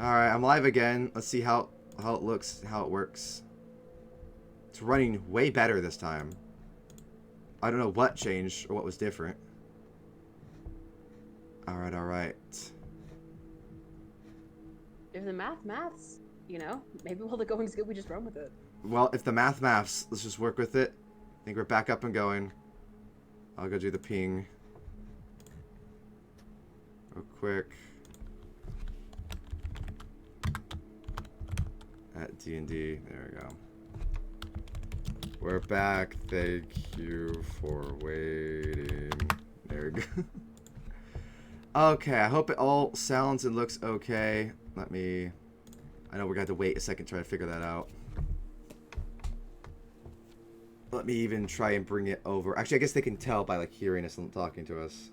Alright, I'm live again. Let's see how it looks, how it works. It's running way better this time. I don't know what changed or what was different. Alright, alright. If the maths, you know, maybe while the going's good, we just run with it. Well, if the maths, let's just work with it. I think we're back up and going. I'll go do the ping. Real quick. At D&D. There we go. We're back. Thank you for waiting. There we go. Okay, I hope it all sounds and looks okay. I know we're going to have to wait a second to try to figure that out. Let me even try and bring it over. Actually, I guess they can tell by like hearing us and talking to us.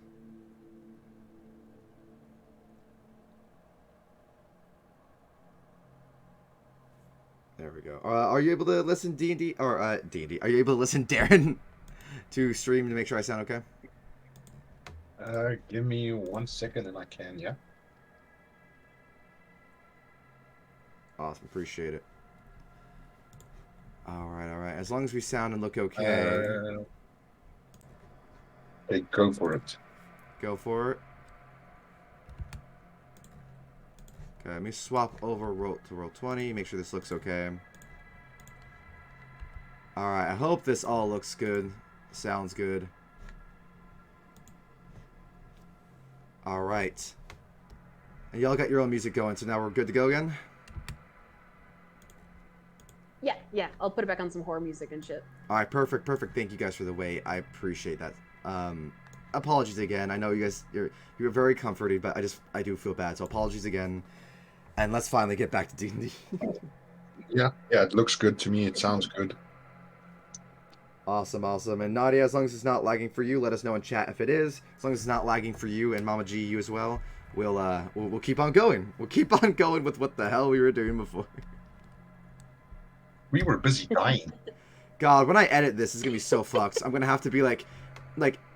There we go. Are you able to listen D&D or D&D? Are you able to listen Darren to stream to make sure I sound okay? Give me 1 second and I can, yeah. Awesome, appreciate it. Alright, alright. As long as we sound and look okay. Hey, go for it. Go for it. Okay, let me swap over to roll 20, make sure this looks okay. Alright, I hope this all looks good. Sounds good. Alright. And y'all got your own music going, so now we're good to go again? Yeah. I'll put it back on some horror music and shit. Alright, perfect. Thank you guys for the wait. I appreciate that. Apologies again. I know you guys, you're very comforting, but I do feel bad, so apologies again. And let's finally get back to D&D. Yeah, it looks good to me. It sounds good. Awesome. And Nadia, as long as it's not lagging for you, let us know in chat if it is. As long as it's not lagging for you and Mama G, you as well, we'll keep on going. We'll keep on going with what the hell we were doing before. We were busy dying. God, when I edit this, it's gonna be so fucked. I'm gonna have to be like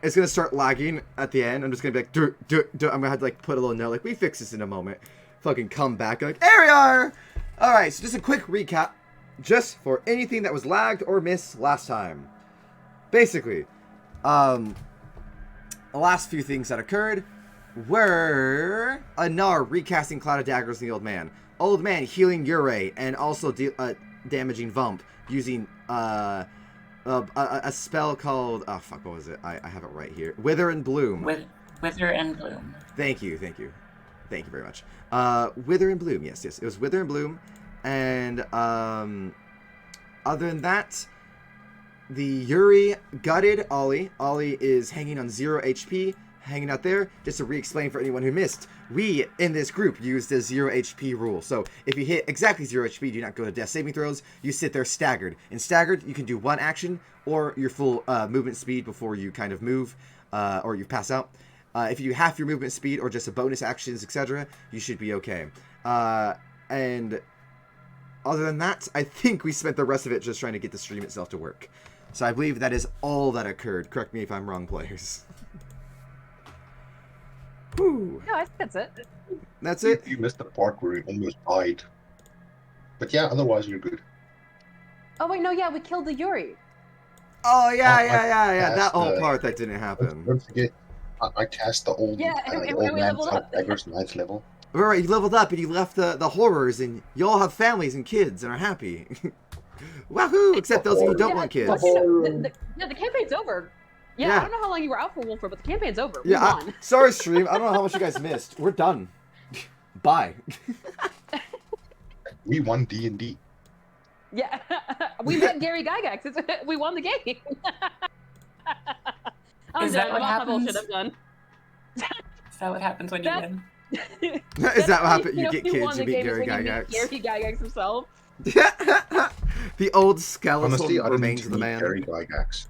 it's gonna start lagging at the end. I'm just gonna be like, do. I'm gonna have to like put a little note like, we fix this in a moment. Fucking come back like, there we are. All right, so just a quick recap, just for anything that was lagged or missed last time. Basically, the last few things that occurred were Anar recasting Cloud of Daggers in the Old Man, Old Man healing Ure, and also damaging Vump using a spell called, oh fuck, what was it? I have it right here. Wither and Bloom. Wither and Bloom. Thank you very much. Wither and Bloom, yes, it was Wither and Bloom, and other than that, the Yuri gutted Ollie. Ollie is hanging on 0 HP, hanging out there. Just to re-explain for anyone who missed, we in this group use the 0 HP rule. So if you hit exactly 0 HP, you do not go to death saving throws. You sit there staggered. In staggered, you can do one action or your full movement speed before you kind of move or you pass out. If you do half your movement speed or just a bonus actions, etc., you should be okay. And other than that, I think we spent the rest of it just trying to get the stream itself to work. So I believe that is all that occurred. Correct me if I'm wrong, players. Whew. No, I think that's it. That's it? You missed the part where we almost died. But yeah, otherwise you're good. Oh wait, no, yeah, we killed the Yuri. Oh, yeah. That Cast, whole part that didn't happen. Don't forget, I cast the old, and old we man leveled Cloud up. Daggers 9th level. Alright, you leveled up and you left the horrors and you all have families and kids and are happy. Wahoo! Except those of you who don't want kids. The campaign's over. Yeah, Yeah. I don't know how long you were out for, Wolfer, but the campaign's over. Yeah, We won. sorry, stream. I don't know how much you guys missed. We're done. Bye. We won D&D. Yeah, we met Gary Gygax. We won the game. Is that what happens? Bullshit, I'm done. Is that what happens when you win? Is that what happened? You get won kids, the you meet game is Gary when you meet Gygax. Gary Gygax himself. The old skeletal Honestly, I didn't remains need of to the meet man. Gary Gygax.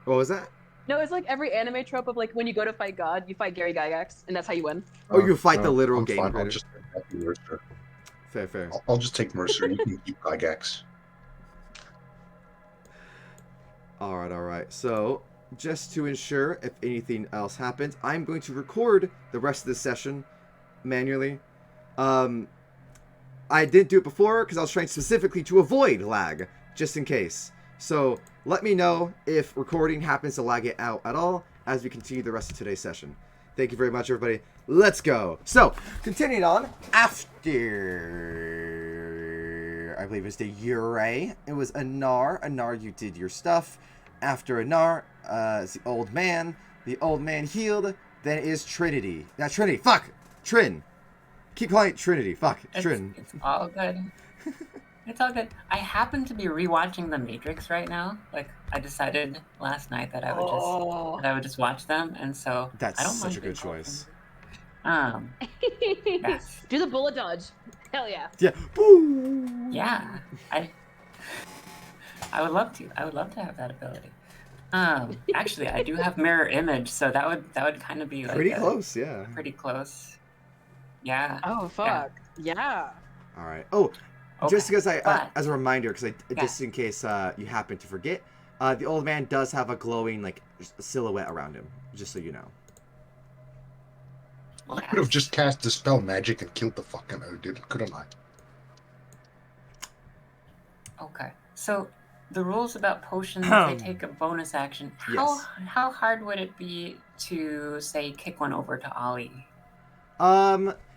What was that? No, it's like every anime trope of like when you go to fight God, you fight Gary Gygax, and that's how you win. Oh, you fight the literal I'm game fine. I'll creator. just take Happy Mercer. Fair. I'll just take Mercer. You can keep Gygax. Alright. So, just to ensure if anything else happens, I'm going to record the rest of the session manually. I didn't do it before because I was trying specifically to avoid lag, just in case. So let me know if recording happens to lag it out at all as we continue the rest of today's session. Thank you very much, everybody. Let's go. So, continuing on, after, I believe it was the Ure, it was Anar. Anar, you did your stuff. After Anar, it's the old man. The old man healed. Then it is Trinity. Not Trinity, fuck! Trin. Keep calling it Trinity, fuck. Trin. It's all good. It's all good. I happen to be rewatching The Matrix right now. Like, I decided last night that I would just watch them, and so That's I don't such mind a good being choice. open. Yes. Do the bullet dodge. Hell yeah. Yeah. Boo! Yeah. I would love to. I would love to have that ability. Actually, I do have mirror image, so that would kind of be like Pretty close, yeah. Pretty close. Yeah. Oh fuck. Yeah. All right. Oh, Okay. just because But- as a reminder, just in case you happen to forget, the old man does have a glowing like silhouette around him. Just so you know. I could have just cast Dispel Magic and killed the fucking Odin, couldn't I? Okay. So the rules about potions, they take a bonus action. Yes. How hard would it be to say kick one over to Ollie?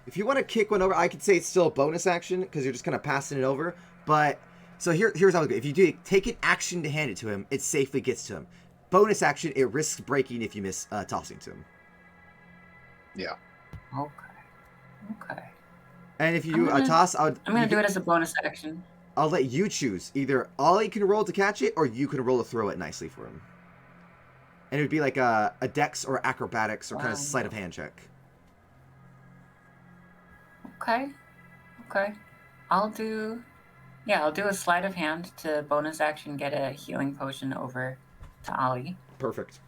If you want to kick one over, I could say it's still a bonus action because you're just kind of passing it over. But so here's how it goes. If you do take an action to hand it to him, it safely gets to him. Bonus action, it risks breaking if you miss tossing to him. Yeah. Okay. And if you do a toss, I'm gonna do it as a bonus action. I'll let you choose. Either Ollie can roll to catch it, or you can roll to throw it nicely for him. And it would be like a dex or acrobatics or kind of sleight of hand check. Okay. I'll do a sleight of hand to bonus action get a healing potion over to Ollie. Perfect.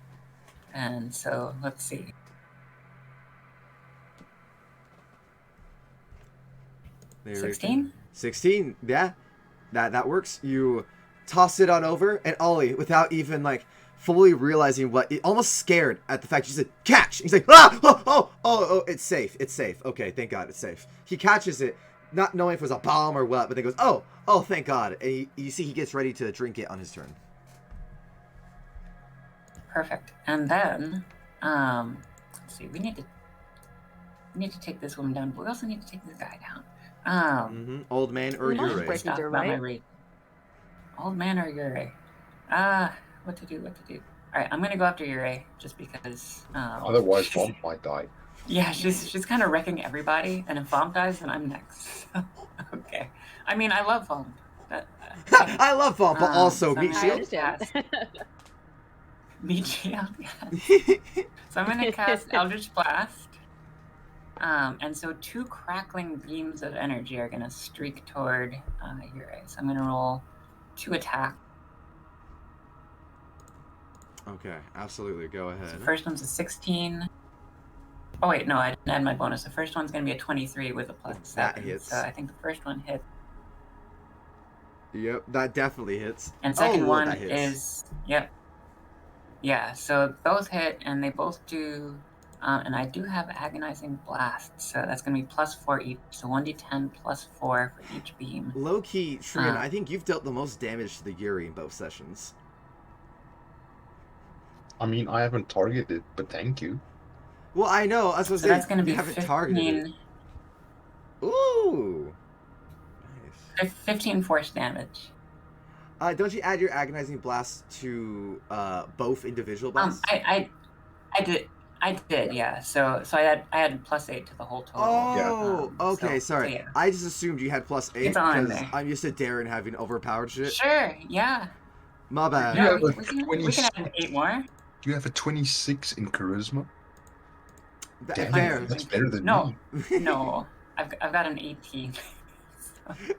And so let's see. There we go. 16? 16, yeah. That works. You toss it on over, and Ollie, without even like fully realizing almost scared at the fact you said catch. He's like, oh, it's safe. Okay, thank God, it's safe. He catches it, not knowing if it was a bomb or what, but then goes, oh, thank God. And you see he gets ready to drink it on his turn. Perfect. And then, let's see. We need to take this woman down, but we also need to take this guy down. Old man or Not Ure. break- Stop Either about my way. rate. Old man or Ure? What to do? Alright, I'm gonna go after Ure, just because, Otherwise, Vomp might die. yeah, she's kind of wrecking everybody, and if Vomp dies, then I'm next. Okay. I mean, I love Vomp. I love Vomp, but also so Meat I'm I Shield. gonna understand. Meat Shield, yes. So I'm gonna cast Eldritch Blast. And so 2 crackling beams of energy are gonna streak toward Ure. So I'm gonna roll 2 attacks. Okay, absolutely. Go ahead. So the first one's a 16. Oh wait, no, I didn't add my bonus. The first one's gonna be a 23 with a +7. That hits. So I think the first one hit. Yep, that definitely hits. And second one that hits. is yeah. So both hit, and they both do. And I do have agonizing blast, so that's gonna be +4 each. So 1d10 +4 for each beam. Low key, Trian, I think you've dealt the most damage to the Yuri in both sessions. I mean, I haven't targeted, but thank you. Well, I know. I was So that's gonna be you haven't targeted it. 15, Ooh. Nice. 15 force damage. Don't you add your agonizing blast to both individual blasts? I did, yeah. So I had +8 to the whole total. Oh, okay, so sorry. yeah. I just assumed you had +8 It's on because there. I'm used to Darren having overpowered shit. Sure, yeah. My bad. Yeah, Yeah, we but can add 8 more. You have a 26 in charisma. Damn, Fair. that's better than No. me. No, I've got an 18.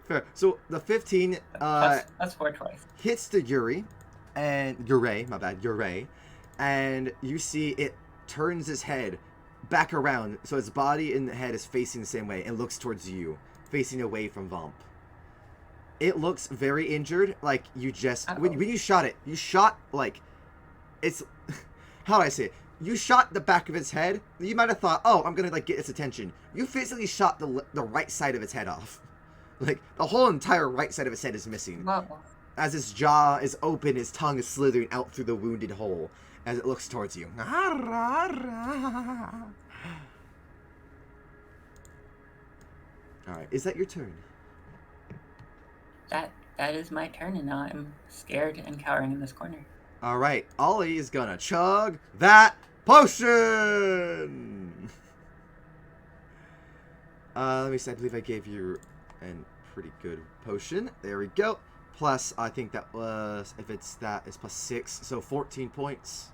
Fair. So the 15 Plus 4 twice. hits the Yuri, and Ure, my bad, Ure, and you see it turns his head back around, so its body and the head is facing the same way and looks towards you, facing away from Vomp. It looks very injured, like you just when you shot it, you shot like it's how do I say it? You shot the back of its head. You might have thought, oh, I'm gonna like get its attention. You physically shot the right side of its head off. Like the whole entire right side of its head is missing. Whoa. As its jaw is open, its tongue is slithering out through the wounded hole as it looks towards you. Alright, is that your turn? That is my turn, and now I'm scared and cowering in this corner. Alright, Ollie is gonna chug that potion! Let me see, I believe I gave you a pretty good potion. There we go. Plus, I think that was, if it's that, it's plus 6, so 14 points.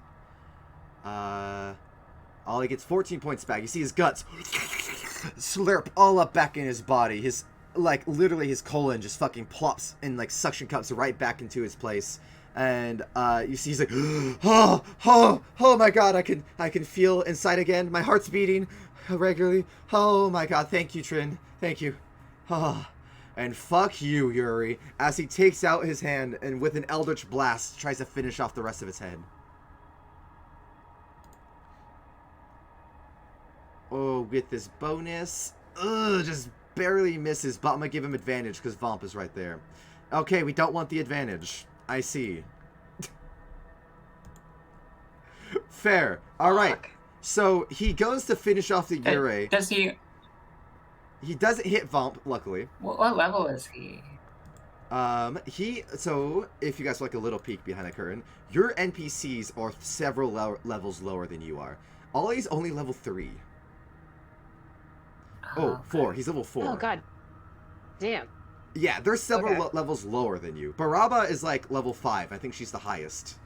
Ollie gets 14 points back. You see his guts slurp all up back in his body. His, like, literally his colon just fucking plops and, like, suction cups right back into his place. And, you see he's like, oh my god, I can feel inside again. My heart's beating regularly. Oh my god, thank you, Trin. Thank you. Oh. And fuck you, Yuri, as he takes out his hand and with an Eldritch Blast tries to finish off the rest of its head. Oh, with this bonus. Ugh, just barely misses, but I'm gonna give him advantage because Vomp is right there. Okay, we don't want the advantage. I see. Fair. Alright. So, he goes to finish off the Yuri. Does he... He doesn't hit Vomp, luckily. What level is he? So, if you guys like a little peek behind the curtain, your NPCs are several levels lower than you are. Ollie's only level 3. Oh, 4. He's level 4. Oh, god. Damn. Yeah, there's several Okay. levels lower than you. Baraba is like level 5. I think she's the highest.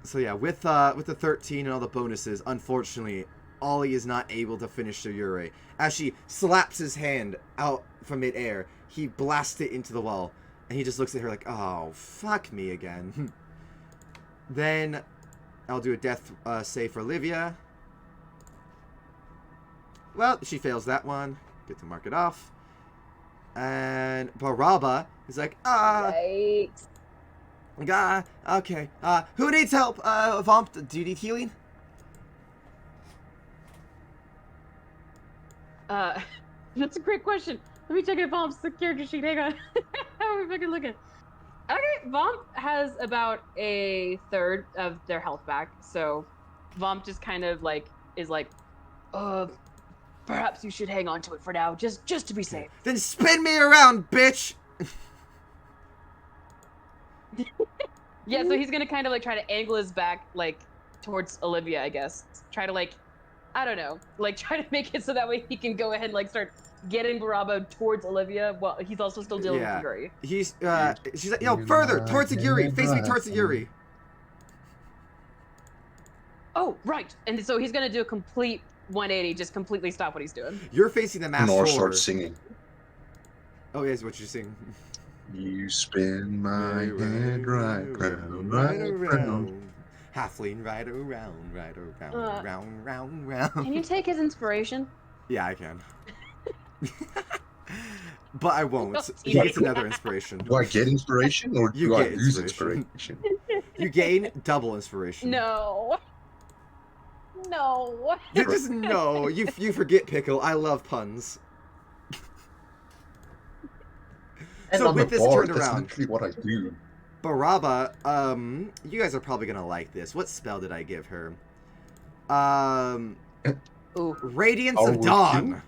So yeah, with the 13 and all the bonuses, unfortunately, Ollie is not able to finish the Yuri. As she slaps his hand out from midair, he blasts it into the wall, and he just looks at her like, "Oh, fuck me again." Then I'll do a death save for Olivia. Well, she fails that one. Get to mark it off. And Baraba is like, Yikes. Okay. Who needs help? Vomp, do you need healing? That's a great question. Let me check if Vomp's the character sheet. Hang on. How are we fucking looking? Okay, Vomp has about a third of their health back, so Vomp just kind of like is like, perhaps you should hang on to it for now, just to be safe. Then spin me around, bitch! Yeah, so he's gonna kind of like try to angle his back like towards Olivia, I guess. Try to like, I don't know, like try to make it so that way he can go ahead and like start getting Baraba towards Olivia while he's also still dealing with Yuri. She's like, yo, further, towards the Yuri, face me towards the Yuri. Oh, right. And so he's gonna do a complete 180, just completely stop what he's doing. You're facing the masked Nor horror. starts singing. Oh, yes, what you sing. You spin my head right round. Halfling right around, round. Can you take his inspiration? Yeah, I can. But I won't. He Yeah. gets another inspiration. Do I get inspiration or You do I get lose inspiration. inspiration? You gain double inspiration. No. No. You just no. You forget, Pickle. I love puns. And So on with the this board, turned that's around, literally what I do. Baraba, you guys are probably gonna like this. What spell did I give her? Ooh. Radiance Oh, of with Dawn.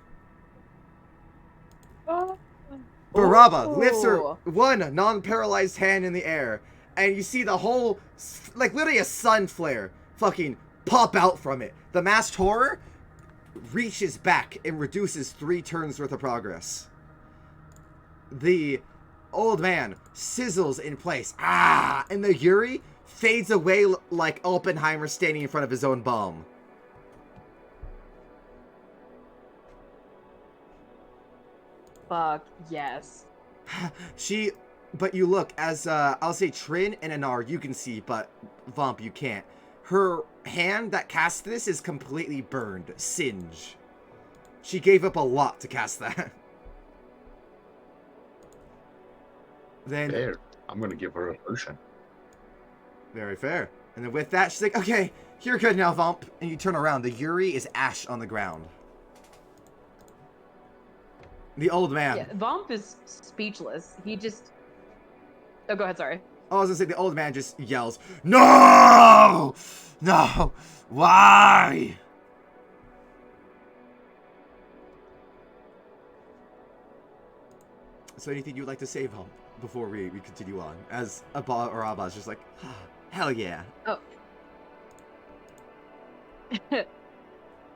Oh. Baraba lifts her Ooh. one non-paralyzed hand in the air, and you see the whole, like literally a sun flare, fucking pop out from it. The masked horror reaches back and reduces 3 turns worth of progress. The old man sizzles in place. And the Yuri fades away like Oppenheimer standing in front of his own bomb. Fuck yes. But you look, as, I'll say Trin and Anar, you can see, but Vomp, you can't. Her hand that cast this is completely burned. Singe. She gave up a lot to cast that. Then, There, I'm gonna give her a potion. Very fair. And then with that, she's like, okay, you're good now, Vomp. And you turn around. The Yuri is ash on the ground. The old man. Yeah, Vomp is speechless. He just. Oh, go ahead. Sorry. I was gonna say the old man just yells, "No! No! Why?" So anything you'd like to say, Vomp, before we continue on? As Abba's just like, ah, hell yeah. Oh.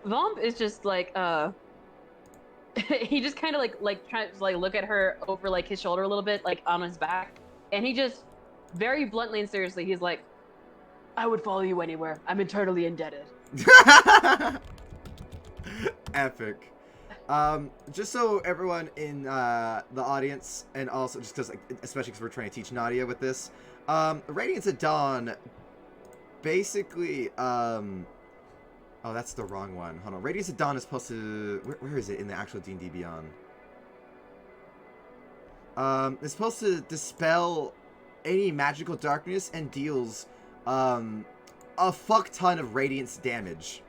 Vomp is just like he just kind of like tries to like look at her over like his shoulder a little bit, like on his back, and he just very bluntly and seriously, he's like, I would follow you anywhere. I'm eternally indebted. Epic. Just so everyone in the audience, and also just because, especially because we're trying to teach Nadia with this, Radiance at Dawn, basically, oh, that's the wrong one. Hold on. Radiance at Dawn is supposed to, where is it in the actual D&D Beyond? It's supposed to dispel any magical darkness and deals a fuck ton of radiance damage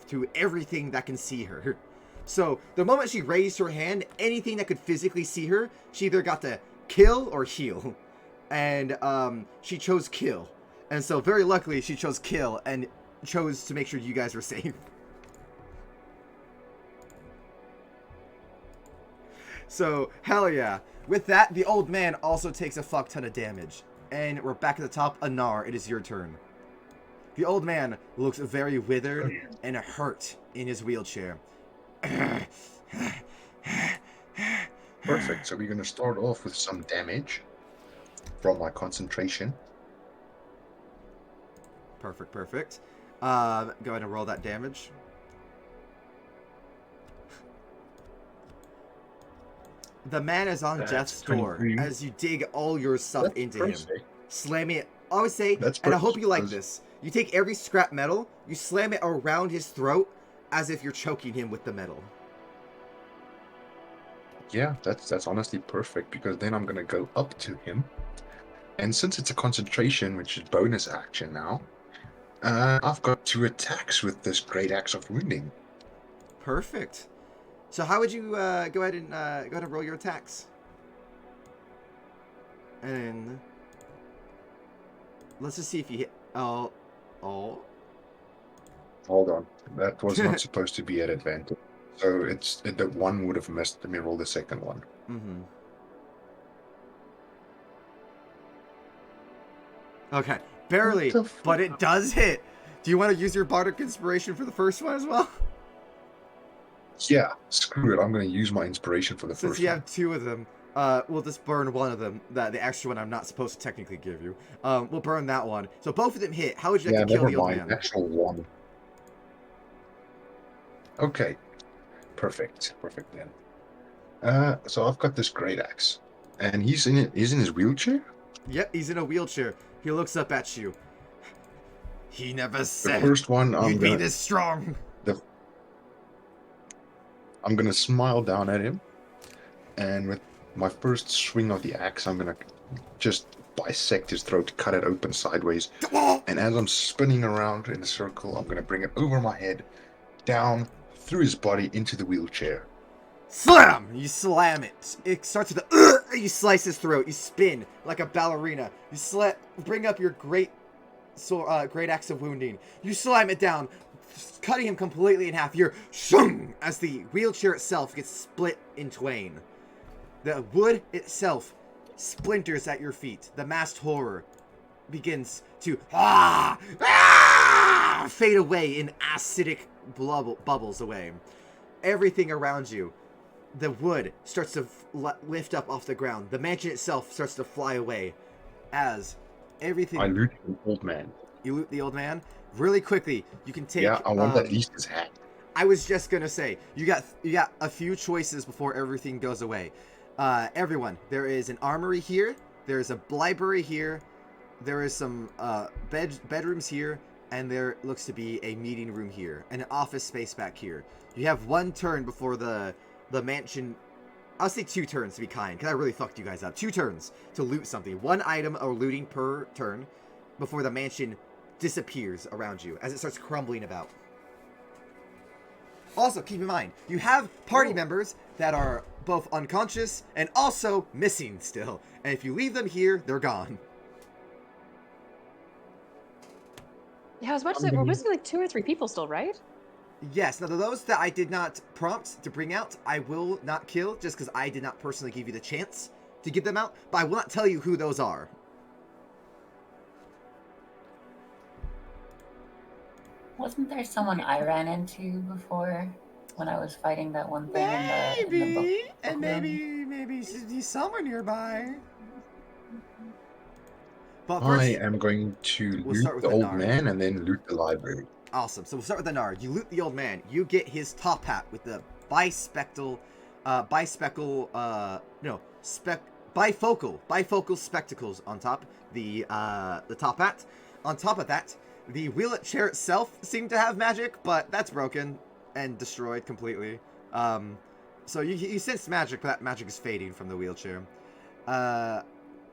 to everything that can see her. So the moment she raised her hand, anything that could physically see her, she either got to kill or heal. And she chose kill. And so very luckily she chose kill and chose to make sure you guys were safe. So hell yeah. With that, the old man also takes a fuck ton of damage. And we're back at the top. Anar, it is your turn. The old man looks very withered and hurt in his wheelchair. Perfect. So we're going to start off with some damage from my concentration. Perfect, perfect. Go ahead and roll that damage. The man is on Jeff's door 23. as you dig all your stuff That's into perfect. him. Slamming it. I would say, That's and I hope perfect, you like because- this. You take every scrap metal, you slam it around his throat as if you're choking him with the metal. Yeah, that's honestly perfect, because then I'm going to go up to him. And since it's a concentration, which is bonus action now, I've got 2 attacks with this Great Axe of Wounding. Perfect. So how would you go ahead and roll your attacks? And let's just see if you hit. Oh. Hold on. That was not supposed to be at advantage. So the one would have missed. Let me roll the second one. Mm-hmm. Okay, barely, What the but it does hit. Do you want to use your Bardic Inspiration for the first one as well? Yeah, screw it. I'm going to use my inspiration for the Since first you one. have 2 of them, we'll just burn one of them. The extra one I'm not supposed to technically give you. We'll burn that one. So both of them hit. How would you like Yeah, to kill never the old mind. man? Actual one. Okay. Perfect. Perfect then. So I've got this Great Axe. And he's in his wheelchair? Yep, he's in a wheelchair. He looks up at you. He never The said first one, you'd be this strong. I'm going to smile down at him. And with my first swing of the axe, I'm going to just bisect his throat, cut it open sideways. And as I'm spinning around in a circle, I'm going to bring it over my head, down, through his body, into the wheelchair. Slam! You slam it. It starts with a you slice his throat. You spin like a ballerina. You bring up your great axe of wounding. You slam it down, cutting him completely in half. You're shung as the wheelchair itself gets split in twain. The wood itself splinters at your feet. The masked horror begins to fade away in acidic bubbles away. Everything around you, the wood starts to lift up off the ground. The mansion itself starts to fly away as everything... I loot an old man. You loot the old man? Really quickly, you can take... Yeah, I want at least his hat. I was just gonna say, you got a few choices before everything goes away. Everyone, there is an armory here, there is a library here, there is some bedrooms here, and there looks to be a meeting room here, and an office space back here. You have 1 turn before the mansion... I'll say 2 turns to be kind, because I really fucked you guys up. 2 turns to loot something. 1 item or looting per turn. before the mansion disappears around you as it starts crumbling about. Also, keep in mind, you have party members that are both unconscious and also missing still. And if you leave them here, they're gone. Yeah, I was about to say, we're missing like 2 or 3 people still, right? Yes, now those that I did not prompt to bring out, I will not kill just because I did not personally give you the chance to get them out, but I will not tell you who those are. Wasn't there someone I ran into before when I was fighting that one thing in the book? And room? maybe he's somewhere nearby. But I first, am going to we'll loot start with the the old Nard. man and then loot the library. Awesome. So we'll start with the Nard. You loot the old man. You get his top hat with the bifocal spectacles on top. The top hat. On top of that, the wheelchair itself seemed to have magic, but that's broken and destroyed completely. So you sense magic, but that magic is fading from the wheelchair.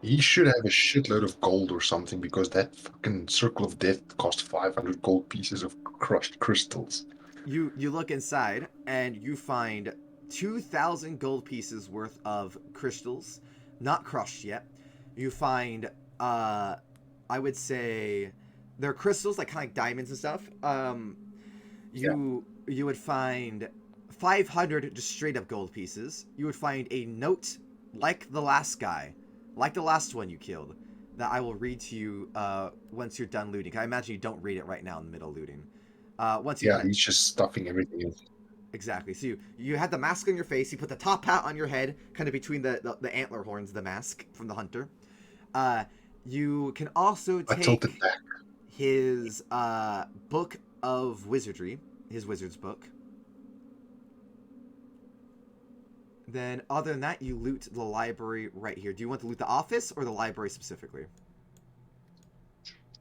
He should have a shitload of gold or something because that fucking Circle of Death cost 500 gold pieces of crushed crystals. You look inside and you find 2,000 gold pieces worth of crystals, not crushed yet. You find, I would say, they're crystals like kind of like diamonds and stuff. You would find 500 just straight up gold pieces. You would find a note like the last guy, like the last one you killed, that I will read to you once you're done looting. I imagine you don't read it right now in the middle of looting. Once you He's just stuffing everything in. Exactly. So you had the mask on your face. You put the top hat on your head, kind of between the antler horns, the mask from the hunter. You can also I tilted take back. his book of wizardry, his wizard's book. Then, other than that, you loot the library right here. Do you want to loot the office or the library specifically?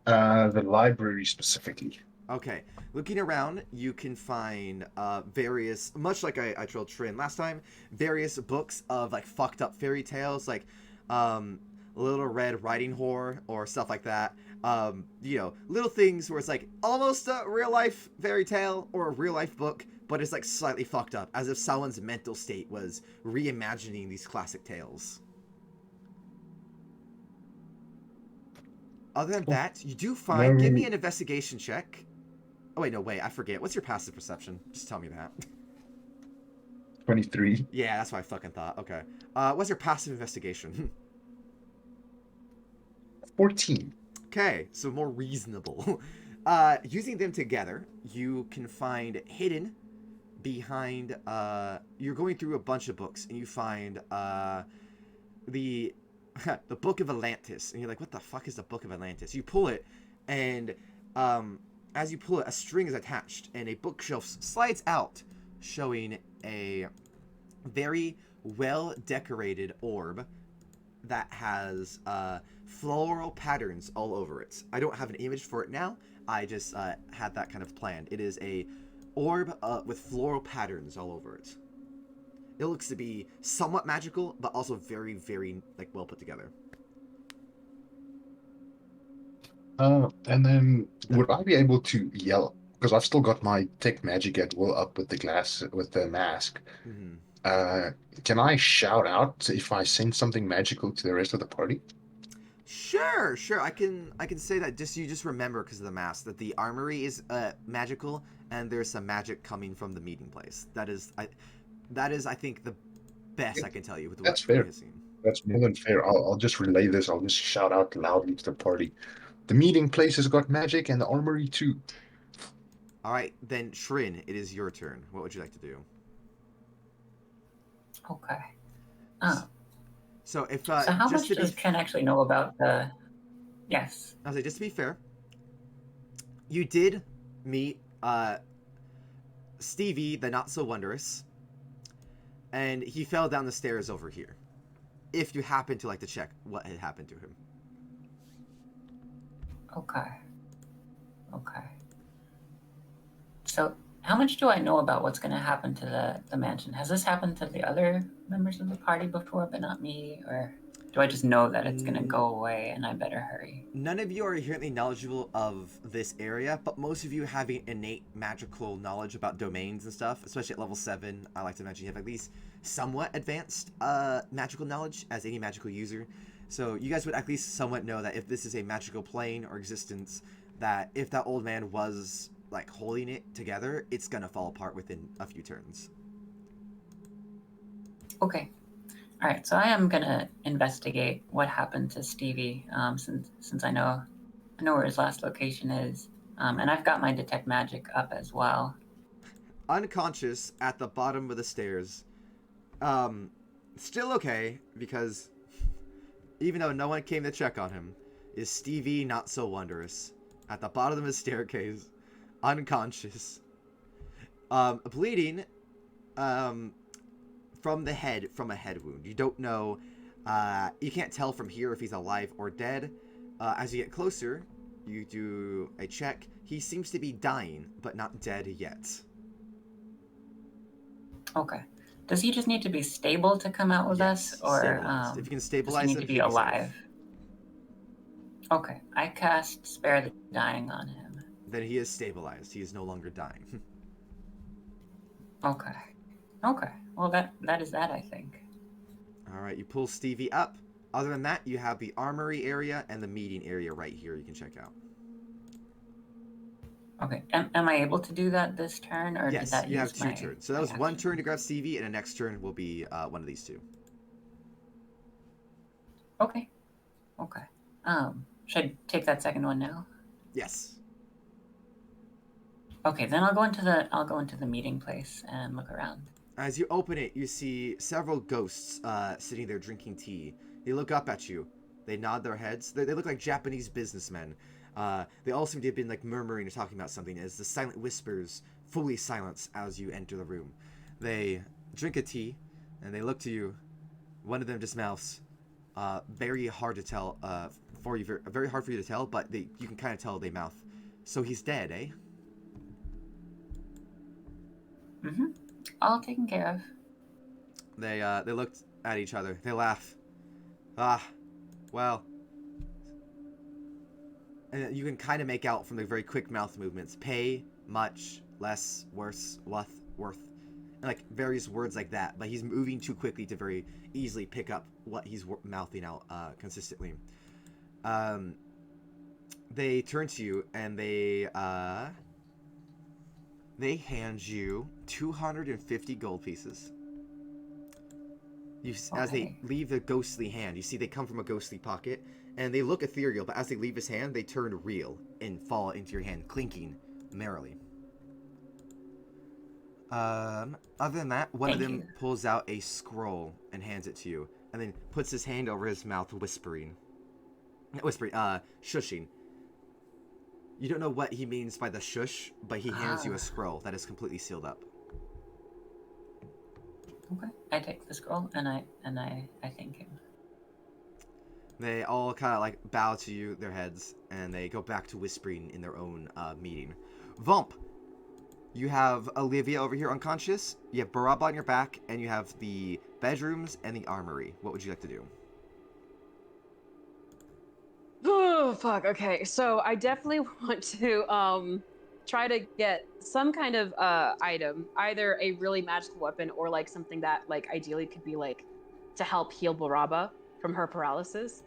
The library specifically. Okay, looking around, you can find various, much like I told Trin last time, various books of like fucked up fairy tales, like Little Red Riding Hood or stuff like that. Little things where it's like almost a real life fairy tale or a real life book, but it's like slightly fucked up, as if someone's mental state was reimagining these classic tales. Other than that, you do find. Give me an investigation check. Oh, wait, no, wait, I forget. What's your passive perception? Just tell me that. 23. Yeah, that's what I fucking thought. Okay. What's your passive investigation? 14. Okay, so more reasonable. Using them together, you can find hidden behind... you're going through a bunch of books, and you find the Book of Atlantis. And you're like, what the fuck is the Book of Atlantis? You pull it, and... as you pull it, a string is attached, and a bookshelf slides out, showing a very well-decorated orb that has floral patterns all over it. I don't have an image for it now. I just had that kind of planned. It is a orb with floral patterns all over it. It looks to be somewhat magical, but also very, very well put together. And then would I be able to yell? Because I've still got my tech magic at will up with the mask. Mm-hmm. Can I shout out if I send something magical to the rest of the party? Sure. I can say that you just remember because of the mask that the armory is magical and there's some magic coming from the meeting place. That is I think the best I can tell you with what That's fair. has seen. That's more than fair. I'll just relay this. I'll just shout out loudly to the party. The meeting place has got magic and the armory too. All right, then Trin, it is your turn. What would you like to do? Okay. So if so how much does Trin actually know about the? Yes. I'll say just to be fair, you did meet Stevie, the not so wondrous, and he fell down the stairs over here. If you happen to like to check what had happened to him. Okay. So how much do I know about what's going to happen to the mansion? Has this happened to the other members of the party before, but not me? Or do I just know that it's gonna go away and I better hurry? None of you are inherently knowledgeable of this area, but most of you have innate magical knowledge about domains and stuff, especially at level 7. I like to imagine you have at least somewhat advanced magical knowledge as any magical user. So you guys would at least somewhat know that if this is a magical plane or existence, that if that old man was like holding it together, it's gonna fall apart within a few turns. Okay. All right, so I am gonna investigate what happened to Stevie, since I know where his last location is, and I've got my detect magic up as well. Unconscious at the bottom of the stairs. Still okay, because even though no one came to check on him, is Stevie Not So Wondrous at the bottom of the staircase, unconscious, bleeding, from the head, from a head wound. You don't know, you can't tell from here if he's alive or dead. As you get closer, you do a check. He seems to be dying, but not dead yet. Okay. Does he just need to be stable to come out with us, or stabilized. If you can does he stabilize need him, to be he'll alive? safe. Okay, I cast Spare the Dying on him. Then he is stabilized. He is no longer dying. Okay. Okay. Well, that is that, I think. All right, you pull Stevie up. Other than that, you have the armory area and the meeting area right here you can check out. Okay. Am I able to do that this turn, or Yes, did that you have use 2 my turns. So that my was 1 action? turn to grab Stevie, and the next turn will be one of these 2. Okay. Okay. Should I take that second one now? Yes. Okay, then I'll go into the meeting place and look around. As you open it, you see several ghosts sitting there drinking tea. They look up at you. They nod their heads. They look like Japanese businessmen. They all seem to have been like murmuring or talking about something as the silent whispers fully silence as you enter the room. They drink a tea, and they look to you. One of them just mouths, very hard to tell for you, very hard for you to tell, but you can kind of tell they mouth. So he's dead, eh? Mm-hmm. All taken care of. They looked at each other. They laugh. Well. And you can kind of make out from the very quick mouth movements. Pay, much, less, worse, worth. And like various words like that. But he's moving too quickly to very easily pick up what he's mouthing out consistently. They turn to you and they hand you 250 gold pieces. As they leave the ghostly hand, you see they come from a ghostly pocket, and they look ethereal, but as they leave his hand, they turn real and fall into your hand, clinking merrily. Other than that, one of them pulls out a scroll and hands it to you, and then puts his hand over his mouth, shushing. You don't know what he means by the shush, but he hands you a scroll that is completely sealed up. Okay. I take the scroll and I thank him. They all kind of like bow to you, their heads, and they go back to whispering in their own meeting. Vomp, you have Olivia over here unconscious, you have Barab on your back, and you have the bedrooms and the armory. What would you like to do? Oh, fuck. Okay, so I definitely want to try to get some kind of item, either a really magical weapon or like something that like ideally could be like to help heal Baraba from her paralysis.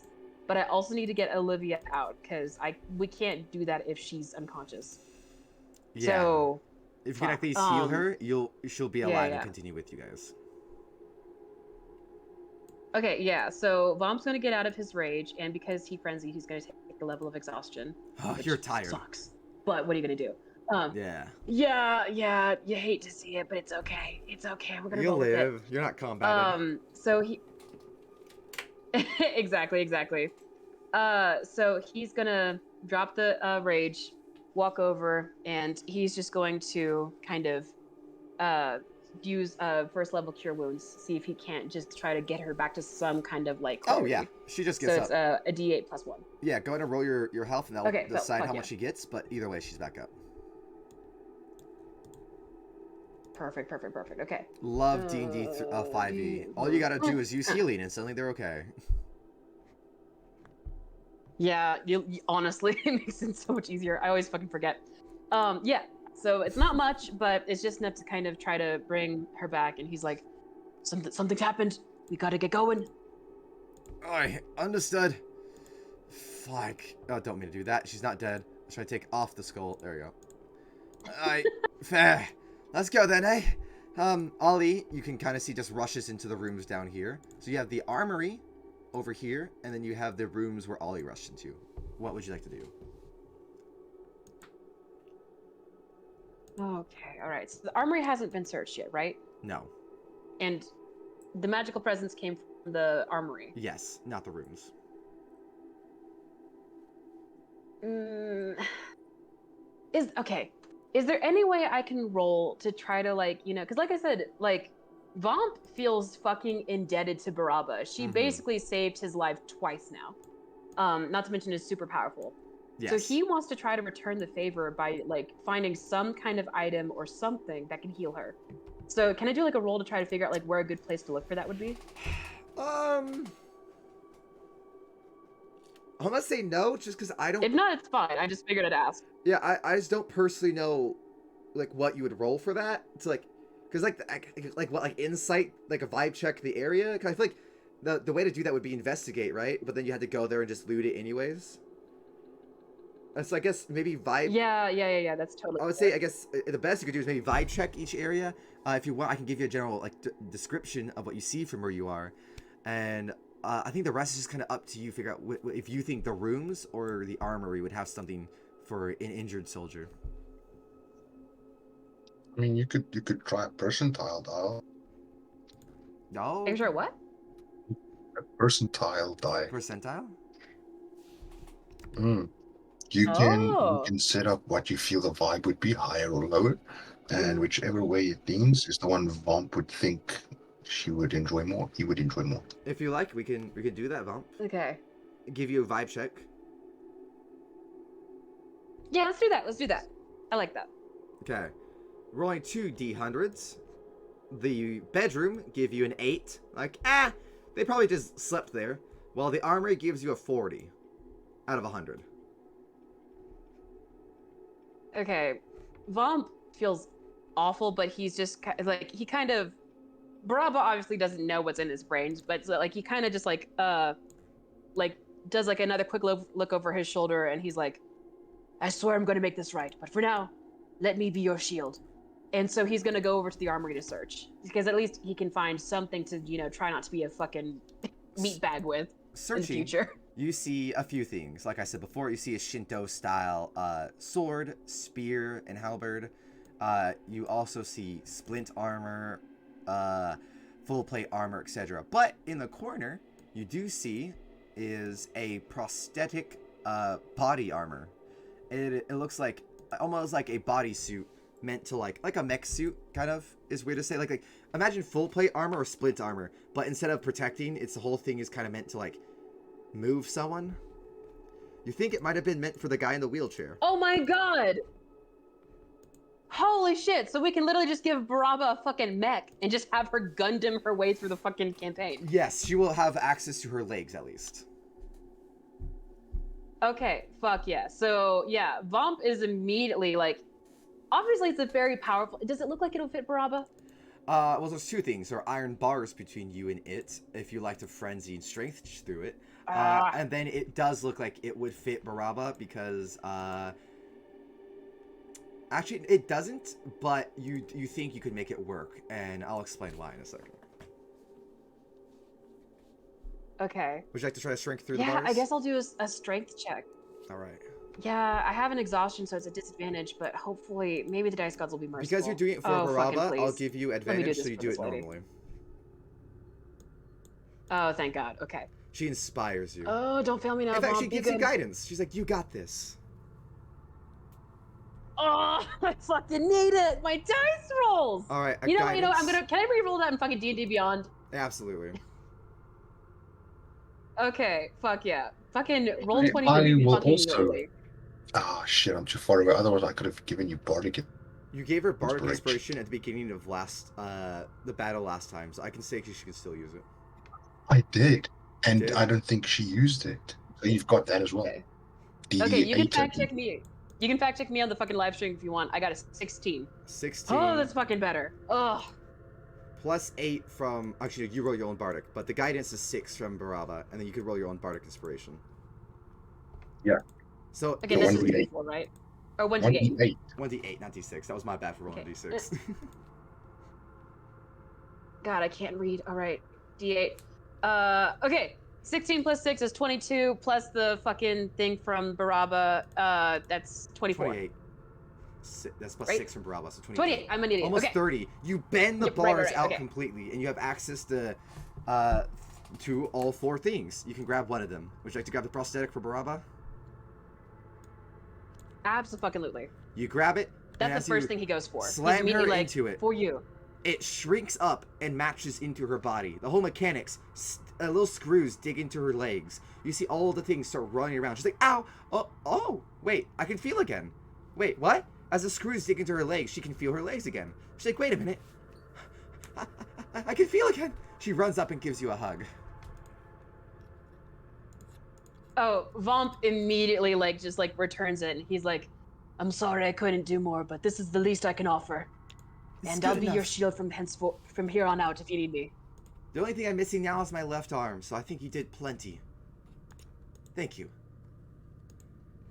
But I also need to get Olivia out because we can't do that if she's unconscious. Yeah. So if you can at least heal her, she'll be alive and continue with you guys. Okay, yeah. So Vomp's gonna get out of his rage, and because he frenzied, he's gonna take the level of exhaustion. Oh, you're tired. Sucks. But what are you gonna do? Yeah. Yeah. You hate to see it, but it's okay. It's okay. We're gonna You'll go with live. it. You're not combated. So he. exactly. So he's gonna drop the rage, walk over, and he's just going to kind of use first level cure wounds, see if he can't just try to get her back to some kind of like clarity. Oh yeah, she just gets up. So it's a D8 +1. Yeah, go ahead and roll your health, and that'll decide how much yeah. she gets. But either way, she's back up. Perfect. Okay. Love D&D 5e. All you gotta do is use healing, and suddenly they're okay. Yeah, honestly, it makes it so much easier. I always fucking forget. Yeah. So it's not much, but it's just enough to kind of try to bring her back. And he's like, something's happened. We gotta get going. Alright, understood. Fuck. Oh, don't mean to do that. She's not dead. Let's try to take off the skull. There we go. Alright, fair. Let's go then, eh? Ollie, you can kind of see just rushes into the rooms down here. So you have the armory over here, and then you have the rooms where Ollie rushed into. What would you like to do? Okay, all right. So the armory hasn't been searched yet, right? No. And the magical presence came from the armory. Yes, not the rooms. Is there any way I can roll to try to because like I said, like Vomp feels fucking indebted to Baraba. She basically saved his life twice now. Not to mention is super powerful. Yes. So he wants to try to return the favor by like finding some kind of item or something that can heal her. So can I do like a roll to try to figure out like where a good place to look for that would be? I'm gonna say no, just because I don't. If not, it's fine. I just figured I'd ask. Yeah, I just don't personally know, like, what you would roll for that. It's like, because like insight, like a vibe check the area. Cause I feel like the way to do that would be investigate, right? But then you had to go there and just loot it anyways. So I guess maybe vibe. Yeah. That's totally. I would say I guess the best you could do is maybe vibe check each area. If you want, I can give you a general like description of what you see from where you are, and I think the rest is just kind of up to you. Figure out if you think the rooms or the armory would have something for an injured soldier. I mean, you could try a percentile dial. No. Are you sure what? A percentile die. Percentile? You can set up what you feel the vibe would be, higher or lower, and whichever way it leans is the one Vomp would think she would enjoy more. He would enjoy more. If you like, we can do that, Vomp. Okay. Give you a vibe check. Yeah, let's do that. I like that. Okay. Rolling 2 D100s. The bedroom give you an 8. Like, they probably just slept there. While the armory gives you a 40 out of 100. Okay. Vomp feels awful, but he's just like, he kind of, Baraba obviously doesn't know what's in his brains, but so, like he kind of just like does like another quick look over his shoulder, and he's like, I swear I'm going to make this right, but for now, let me be your shield. And so he's going to go over to the armory to search, because at least he can find something to, try not to be a fucking meat bag with Searching, in the future. You see a few things. Like I said before, you see a Shinto-style sword, spear, and halberd. You also see splint armor, full plate armor, etc. But in the corner, you do see is a prosthetic body armor. It looks like almost like a bodysuit meant to like a mech suit, kind of is weird to say. Like imagine full plate armor or splint armor, but instead of protecting, it's the whole thing is kind of meant to like move someone. You think it might have been meant for the guy in the wheelchair. Oh my god! Holy shit! So we can literally just give Baraba a fucking mech and just have her Gundam her way through the fucking campaign. Yes, she will have access to her legs at least. Okay, fuck yeah. So yeah, Vomp is immediately like, obviously it's a very powerful. Does it look like it'll fit Baraba? Well, there's two things. There are iron bars between you and it, if you like to frenzy and strength through it. And then it does look like it would fit Baraba because, actually, it doesn't, but you think you could make it work, and I'll explain why in a second. Okay. Would you like to try to strength through the bars? Yeah, I guess I'll do a strength check. All right. Yeah, I have an exhaustion, so it's a disadvantage, but hopefully, maybe the dice gods will be merciful. Because you're doing it for Baraba, I'll give you advantage, so you do it lady. normally. Oh, thank God. Okay. She inspires you. Oh, don't fail me now, In fact, Mom. she Be gives you good. guidance. She's like, you got this. Oh, I fucking need it. My dice rolls. All right. You know, can I re-roll that in fucking D&D Beyond? Absolutely. Okay, fuck yeah. Fucking roll I 20 for me will fucking also- easily. Ah, shit, I'm too far away. Otherwise, I could have given you Bardic. You gave her Bardic Inspiration. Inspiration at the beginning of the battle last time, so I can say she can still use it. I did, and Did? I don't think she used it. So you've got that as well. Okay. The Okay, you can 8 fact check me. You can fact check me on the fucking live stream if you want. I got a 16. 16. Oh, that's fucking better. Ugh. Plus 8 from... Actually, you roll your own Bardic, but the guidance is 6 from Baraba, and then you could roll your own Bardic inspiration. Yeah. So, Okay, No, this is 1d8. D4, right? Or 1d8. 1d8. 1d8, not d6. That was my bad for rolling Okay. d6. God, I can't read. All right, D8. Okay. 16 plus 6 is 22, plus the fucking thing from Baraba. That's 24. 28. That's plus Right? 6 from Baraba, so 28. 28. I'm an idiot. Almost Okay. 30. You bend the Yep, bars right, out okay. completely, and you have access to all 4 things. You can grab one of them. Would you like to grab the prosthetic for Baraba? Absolutely. You grab it. and That's as the first you thing he goes for. He's Slam her immediately like, into it. for you. It shrinks up and matches into her body. The whole mechanics, little screws dig into her legs. You see all the things start running around. She's like, ow! Oh, wait, I can feel again. Wait, what? As the screws dig into her legs, she can feel her legs again. She's like, wait a minute. I can feel again. She runs up and gives you a hug. Oh, Vomp immediately just returns it, and he's like, I'm sorry I couldn't do more, but this is the least I can offer. It's And good I'll be your enough. shield from here on out if you need me. The only thing I'm missing now is my left arm, so I think you did plenty. Thank you.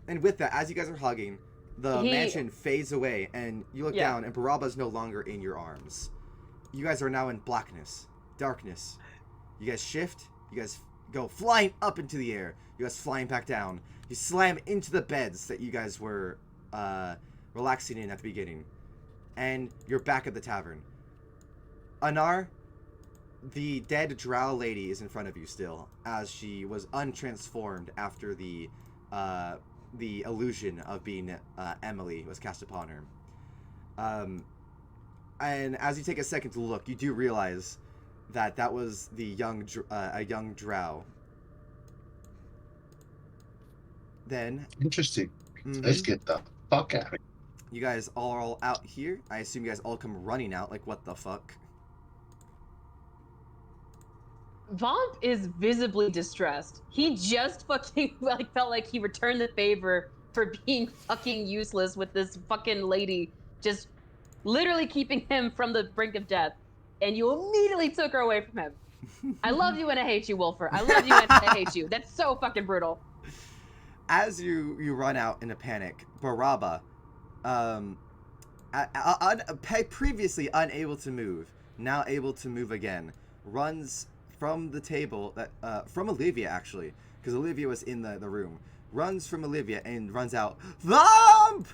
And with that, as you guys are hugging, the mansion fades away, and you look down, and Baraba's no longer in your arms. You guys are now in blackness, darkness. You guys shift, you guys go flying up into the air, you guys flying back down. You slam into the beds that you guys were relaxing in at the beginning. And you're back at the tavern. Anar, the dead drow lady is in front of you still, as she was untransformed after the illusion of being Emily was cast upon her. And as you take a second to look, you do realize that was the a young drow. Then, Interesting. Let's get the fuck out of here. you guys are all out here. I assume you guys all come running out. Like, what the fuck? Vomp is visibly distressed. He just fucking felt like he returned the favor for being fucking useless with this fucking lady just literally keeping him from the brink of death. And you immediately took her away from him. I love you and I hate you, Wolfer. I love you and I hate you. That's so fucking brutal. As you run out in a panic, Baraba, previously unable to move, now able to move again, runs from the table that from Olivia actually, because Olivia was in the room. Runs from Olivia and runs out. Vomp!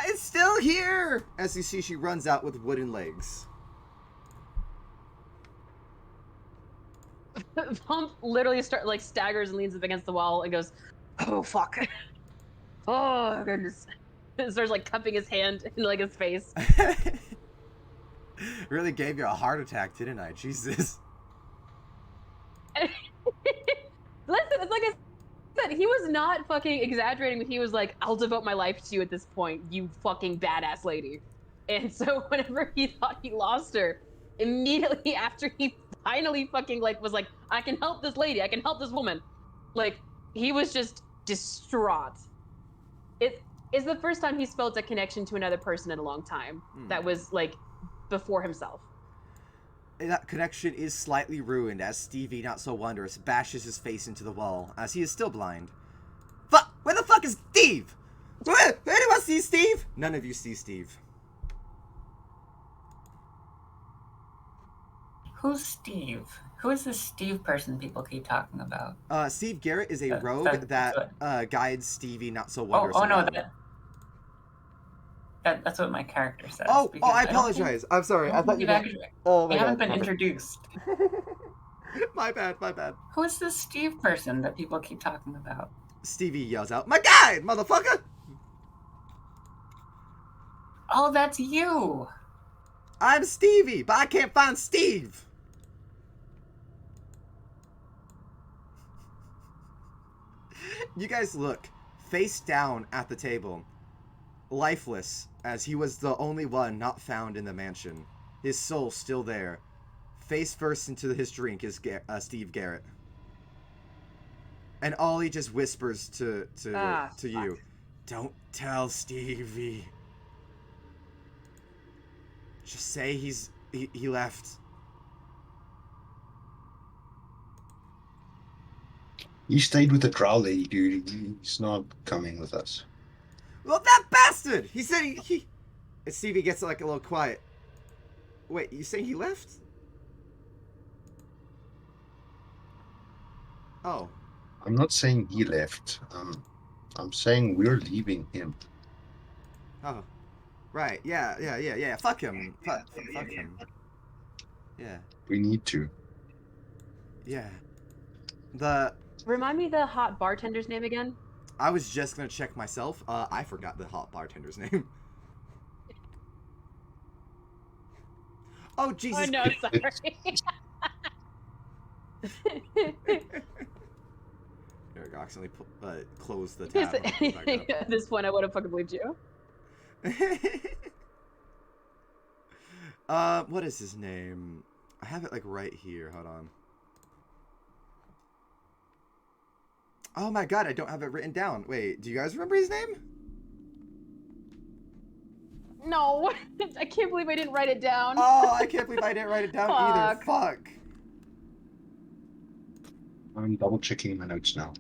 It's still here! As you see, she runs out with wooden legs. Vomp literally staggers and leans up against the wall and goes, oh fuck. Oh goodness. And starts cupping his hand in his face. Really gave you a heart attack, didn't I? Jesus. Listen, it's like I said, he was not fucking exaggerating when he was like, I'll devote my life to you at this point, you fucking badass lady. And so whenever he thought he lost her, immediately after he finally fucking was like, I can help this lady, I can help this woman. He was just distraught. It's the first time he's felt a connection to another person in a long time. That was before himself. That connection is slightly ruined as Stevie, not so wondrous, bashes his face into the wall, as he is still blind. Fuck! Where the fuck is Steve? Where do I see Steve? None of you see Steve. Who's Steve? Who is this Steve person people keep talking about? Steve Garrett is a rogue that's that guides Stevie, not so wondrous. Oh no, around. that's what my character says. Oh, because I apologize. I'm sorry. I thought you meant... Oh my God. We haven't been introduced. My bad. Who is this Steve person that people keep talking about? Stevie yells out, "My guy, motherfucker!" Oh, that's you! I'm Stevie, but I can't find Steve! You guys look face down at the table, lifeless, as he was the only one not found in the mansion. His soul still there. Face first into his drink is Steve Garrett. And Ollie just whispers to Ah, you, "Don't tell Stevie. Just say he left." He stayed with the drow lady, dude. He's not coming with us. Well, that bastard! He said he. And Stevie gets like a little quiet. Wait, you saying he left? Oh. I'm not saying he left. I'm saying we're leaving him. Oh. Right. Yeah. Fuck him. Fuck him. Yeah. We need to. Yeah. The remind me the hot bartender's name again. I was just gonna check myself. I forgot the hot bartender's name. Oh Jesus! Oh no, sorry. Eric accidentally closed the Because tab. anything at this point, I would have fucking believed you. What is his name? I have it like right here. Hold on. Oh my god, I don't have it written down. Wait, do you guys remember his name? No, I can't believe I didn't write it down. Oh, I can't believe I didn't write it down either. Fuck. I'm double checking my notes now.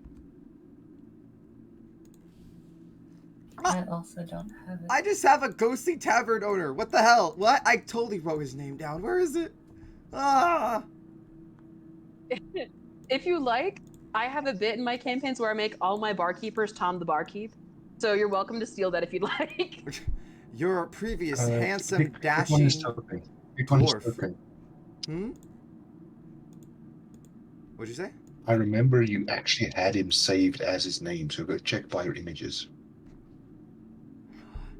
I also don't have it. I just have a ghostly tavern owner. What the hell? What? I totally wrote his name down. Where is it? Ah. If you like, I have a bit in my campaigns where I make all my barkeepers Tom the Barkeep. So you're welcome to steal that if you'd like. Your previous handsome, Pick one dashing is token. Pick one is dwarf. token. Hmm? What'd you say? I remember you actually had him saved as his name, so go check by your images.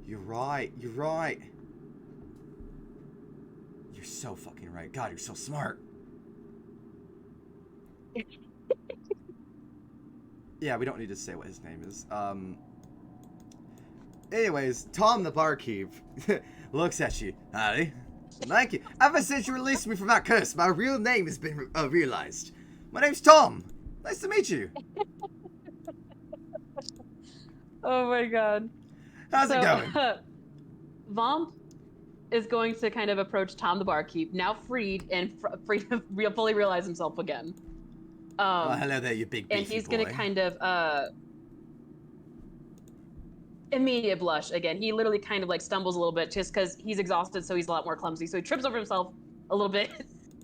You're right. You're right. You're so fucking right. God, you're so smart. Yeah, we don't need to say what his name is. Anyways, Tom the barkeep looks at you. Howdy. Thank you. Ever since you released me from that curse, my real name has been realized. My name's Tom. Nice to meet you. Oh my god. How's it going? Vomp is going to kind of approach Tom the Barkeep, now freed and free to fully realize himself again. Oh, hello there, you big beefy And he's boy. gonna kind of immediate blush again. He literally kind of like stumbles a little bit just because he's exhausted, so he's a lot more clumsy. So he trips over himself a little bit,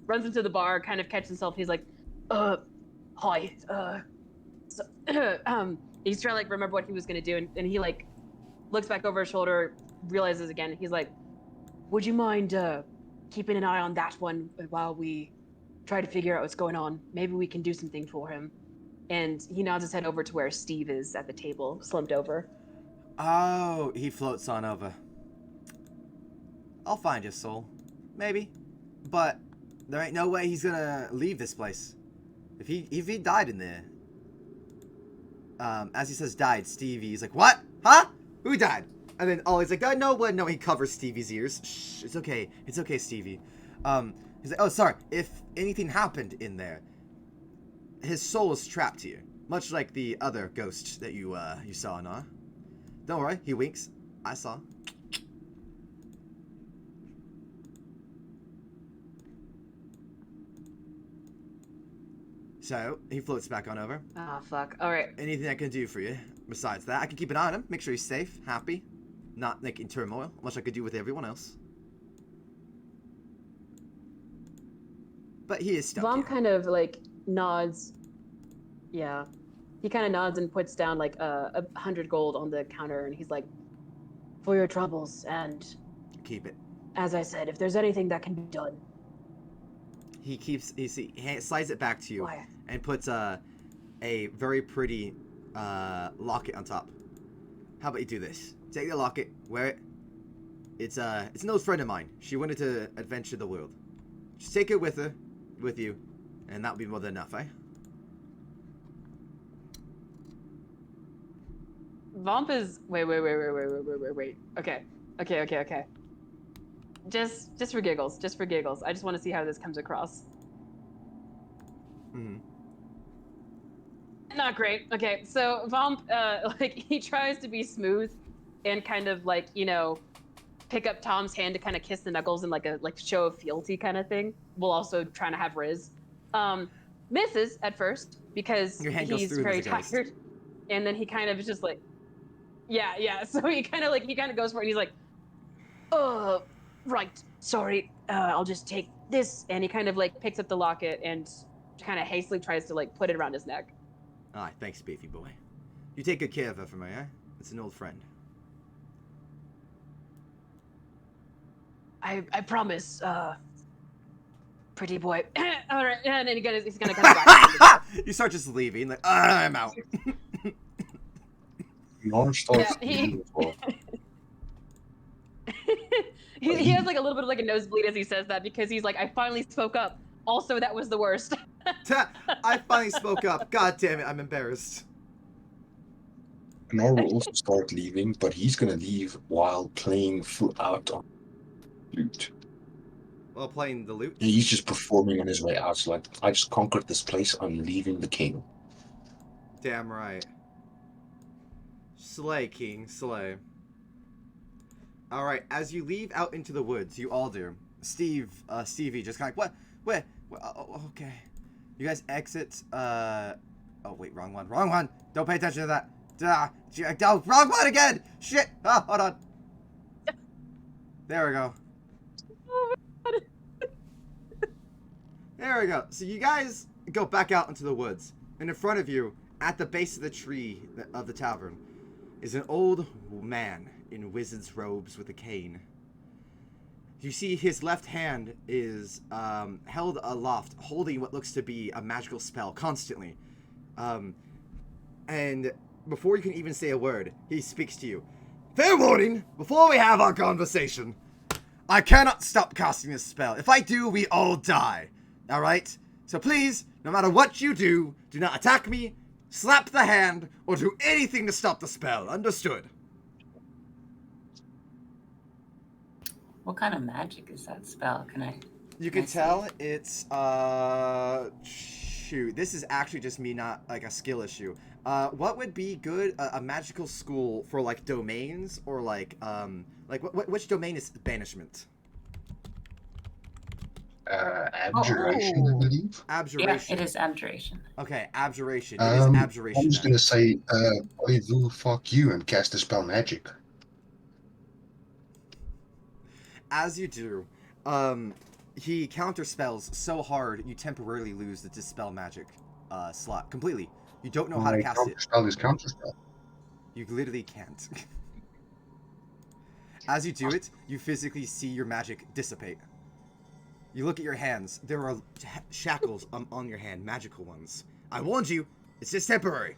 runs into the bar, kind of catches himself. He's like, hi, so, he's trying to like remember what he was gonna do, and he like looks back over his shoulder, realizes again. He's like, would you mind keeping an eye on that one while we try to figure out what's going on? Maybe we can do something for him. And he nods his head over to where Steve is at the table, slumped over. Oh, he floats on over. I'll find your soul. Maybe. But there ain't no way he's gonna leave this place. If he died in there. As he says died, Stevie's like, what? Huh? Who died? And then Ollie's like, no, he covers Stevie's ears. Shh, it's okay. It's okay, Stevie. He's like, oh, sorry. If anything happened in there, his soul is trapped here. Much like the other ghost that you saw, nah? Don't worry, he winks. I saw. So, he floats back on over. Ah, fuck. All right. Anything I can do for you besides that? I can keep an eye on him, make sure he's safe, happy, not like in turmoil, much I could do with everyone else. But he is stuck Vom here. kind of like nods. Yeah. He kind of nods and puts down like 100 gold on the counter, and he's like, for your troubles, and Keep it. as I said, if there's anything that can be done. He slides it back to you. Why? And puts a very pretty locket on top. How about you do this? Take the locket, wear it. It's an old friend of mine. She wanted to adventure the world. Just take it with you, and that'll be more than enough, eh? Vomp is wait. Okay. Just for giggles. I just want to see how this comes across. Mm-hmm. Not great. Okay, so Vomp, like he tries to be smooth, and kind of like pick up Tom's hand to kind of kiss the knuckles and like a show of fealty kind of thing, while also trying to have Riz. Misses at first because Your hand goes he's through him as very a ghost. tired, and then he kind of is just like, yeah. So he kind of goes for it. And he's like, oh, right, sorry. I'll just take this, and he kind of like picks up the locket and kind of hastily tries to like put it around his neck. Aye, thanks, beefy boy. You take good care of her for me, eh? It's an old friend. I promise, pretty boy. All right, and then he's gonna come back. You start just leaving, like, I'm out. Nor starts Yeah, he- bleeding for- he has like a little bit of like a nosebleed as he says that, because he's like, I finally spoke up. Also, that was the worst. I finally spoke up. God damn it, I'm embarrassed. Nor will also start leaving, but he's gonna leave while playing full out on flute. While playing the lute. And he's just performing on his way out. So like, I just conquered this place. I'm leaving the king. Damn right. Slay, king, slay. Alright, as you leave out into the woods, you all do. Stevie just kind of like, what? Oh, okay. You guys exit, oh wait, wrong one. Don't pay attention to that. Oh, wrong one again! Shit! Oh, hold on. There we go. Oh my god. There we go. So you guys go back out into the woods. And in front of you, at the base of the tree of the tavern, is an old man in wizard's robes with a cane. You see his left hand is held aloft, holding what looks to be a magical spell constantly. And before you can even say a word, he speaks to you. Fair warning, before we have our conversation, I cannot stop casting this spell. If I do, we all die. Alright? So please, no matter what you do not attack me, slap the hand, or do anything to stop the spell. Understood? What kind of magic is that spell? You can I see. tell it's, shoot, this is actually just me, not, like, a skill issue. What would be good, a magical school for, like, domains, or, like, which domain is banishment? Abjuration, I believe. Abjuration. Yeah, it is abjuration. Okay, abjuration. It is abjuration. I'm just then. gonna say, I will fuck you and cast a spell magic. As you do, he counterspells so hard you temporarily lose the dispel magic slot completely. You don't know how to cast it. Counterspell is counterspell. You literally can't. As you do it, you physically see your magic dissipate. You look at your hands. There are shackles on your hand, magical ones. I warned you, it's just temporary.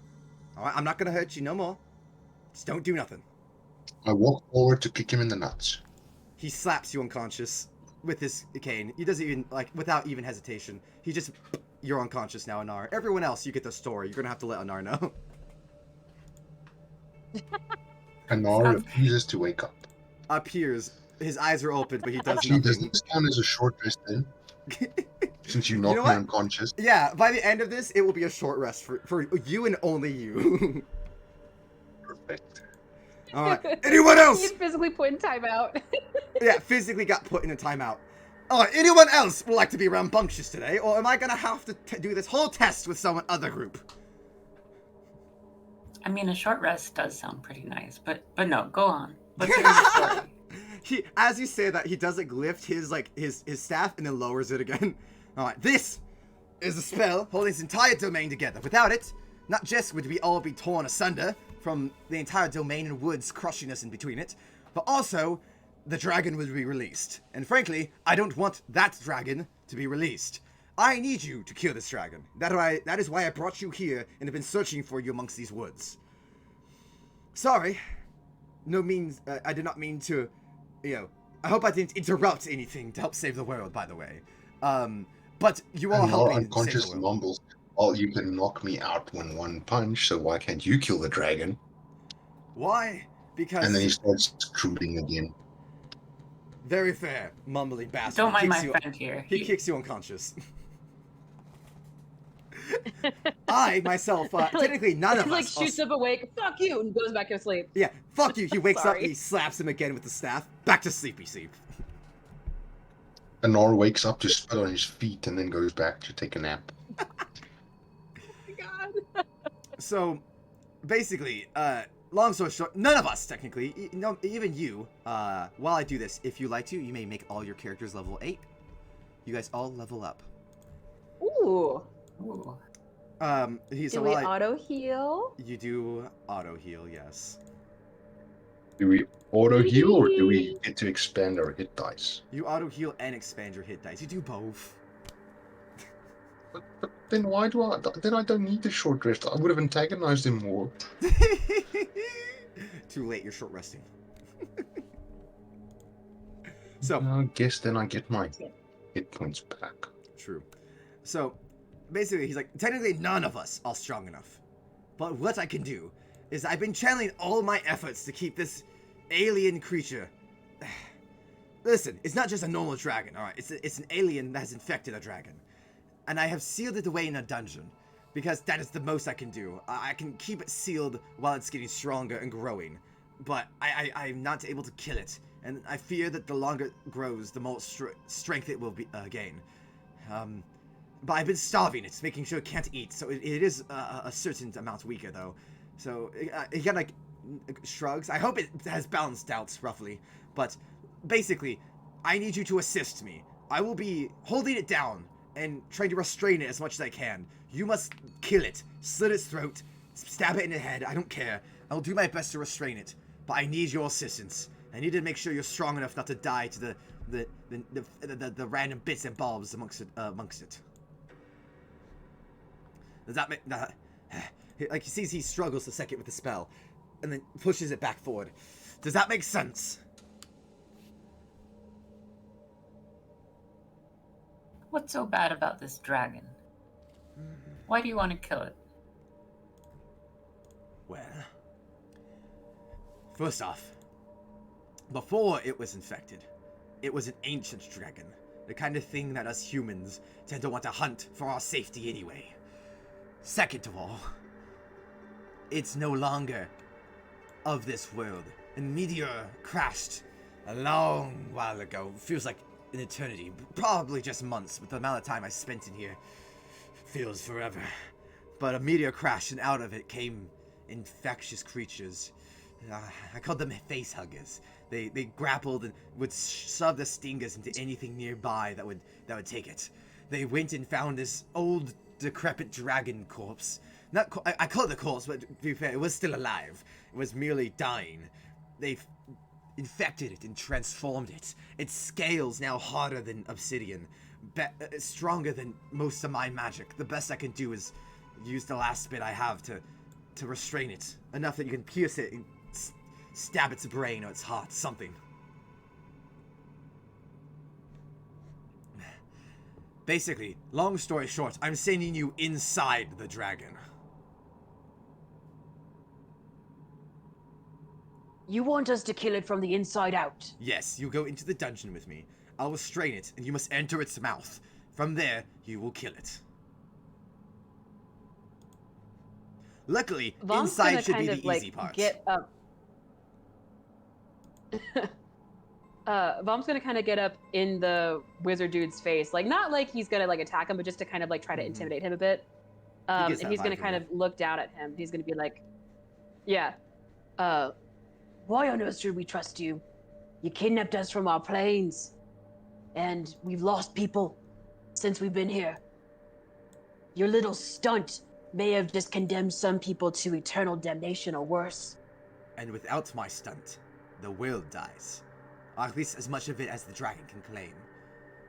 Alright, I'm not gonna hurt you no more. Just don't do nothing. I walk forward to kick him in the nuts. He slaps you unconscious with his cane. He doesn't even, like, without even hesitation. He just, you're unconscious now, Anar. Everyone else, you get the story. You're gonna have to let Anar know. Anar refuses to wake up. Appears. His eyes are open, but he does Actually, does nothing. this count as a short rest then? Since you knocked know me what? unconscious. Yeah, by the end of this, it will be a short rest for you and only you. Perfect. Alright, anyone else? He's physically put in timeout. Yeah, physically got put in a timeout. Anyone else would like to be rambunctious today, or am I gonna have to do this whole test with some other group? I mean, a short rest does sound pretty nice, but no, go on. Let's hear the story. As you say that, he does like lift his staff and then lowers it again. Alright, this is a spell holding this entire domain together. Without it, not just would we all be torn asunder from the entire domain and woods crushing us in between it, but also the dragon would be released. And frankly, I don't want that dragon to be released. I need you to kill this dragon. That is why I brought you here and have been searching for you amongst these woods. Sorry. I did not mean to, I hope I didn't interrupt anything to help save the world, by the way. But you all And helped Anar me save unconscious the world. mumbles, "Oh, you can knock me out with one punch, so why can't you kill the dragon?" Why? Because... And then he starts drooling again. Very fair, mumbly bastard. Don't mind my Kicks you- friend here. He kicks you unconscious. I myself, technically none of He like us. shoots up awake. Fuck you, and goes back to sleep. Yeah, fuck you. He wakes up, Sorry. he slaps him again with the staff. Back to sleepy sleep. Anar wakes up to spit on his feet and then goes back to take a nap. Oh my god. So, basically, long story short, none of us technically, no, even you. While I do this, if you like to, you may make all your characters level 8. You guys all level up. Ooh. Ooh. Do we auto heal? You do auto heal, yes. Do we auto heal or do we get to expand our hit dice? You auto heal and expand your hit dice. You do both. But then why do I? Then I don't need the short rest. I would have antagonized him more. Too late. You're short resting. So I guess then I get my hit points back. true. So basically, he's like, technically none of us are strong enough. But what I can do is I've been channeling all my efforts to keep this alien creature. Listen, it's not just a normal dragon, alright? It's an alien that has infected a dragon. And I have sealed it away in a dungeon. Because that is the most I can do. I can keep it sealed while it's getting stronger and growing. But I'm not able to kill it. And I fear that the longer it grows, the more strength it will gain. But I've been starving it, making sure it can't eat. So it is a certain amount weaker, though. So he kind of like shrugs. I hope it has balanced out, roughly. But basically, I need you to assist me. I will be holding it down and trying to restrain it as much as I can. You must kill it, slit its throat, stab it in the head. I don't care. I'll do my best to restrain it. But I need your assistance. I need to make sure you're strong enough not to die to the random bits and bobs amongst it. Does that make that? Like he sees he struggles a second with the spell, and then pushes it back forward. Does that make sense? What's so bad about this dragon? Why do you want to kill it? Well, first off, before it was infected, it was an ancient dragon, the kind of thing that us humans tend to want to hunt for our safety anyway. Second of all, it's no longer of this world. A meteor crashed a long while ago. Feels like an eternity. Probably just months, but the amount of time I spent in here feels forever. But a meteor crashed, and out of it came infectious creatures. I called them face huggers. They grappled and would shove the stingers into anything nearby that would take it. They went and found this old decrepit dragon corpse. I call it a corpse, but to be fair, it was still alive. It was merely dying. They've infected it and transformed it. Its scales now harder than obsidian, stronger than most of my magic. The best I can do is use the last bit I have to restrain it, enough that you can pierce it and stab its brain or its heart, something. Basically, long story short, I'm sending you inside the dragon. You want us to kill it from the inside out? Yes, you go into the dungeon with me. I'll restrain it, and you must enter its mouth. From there, you will kill it. Luckily, Vom's inside should be kind the of, easy part. Get up. Vom's gonna kind of get up in the wizard dude's face, like not like he's gonna like attack him, but just to kind of like try to intimidate him a bit. And gets that he's gonna vibe kind from of look down at him. He's gonna be like, "Yeah, why on earth should we trust you? You kidnapped us from our planes, and we've lost people since we've been here. Your little stunt may have just condemned some people to eternal damnation or worse." And without my stunt, the world dies. Or at least as much of it as the dragon can claim.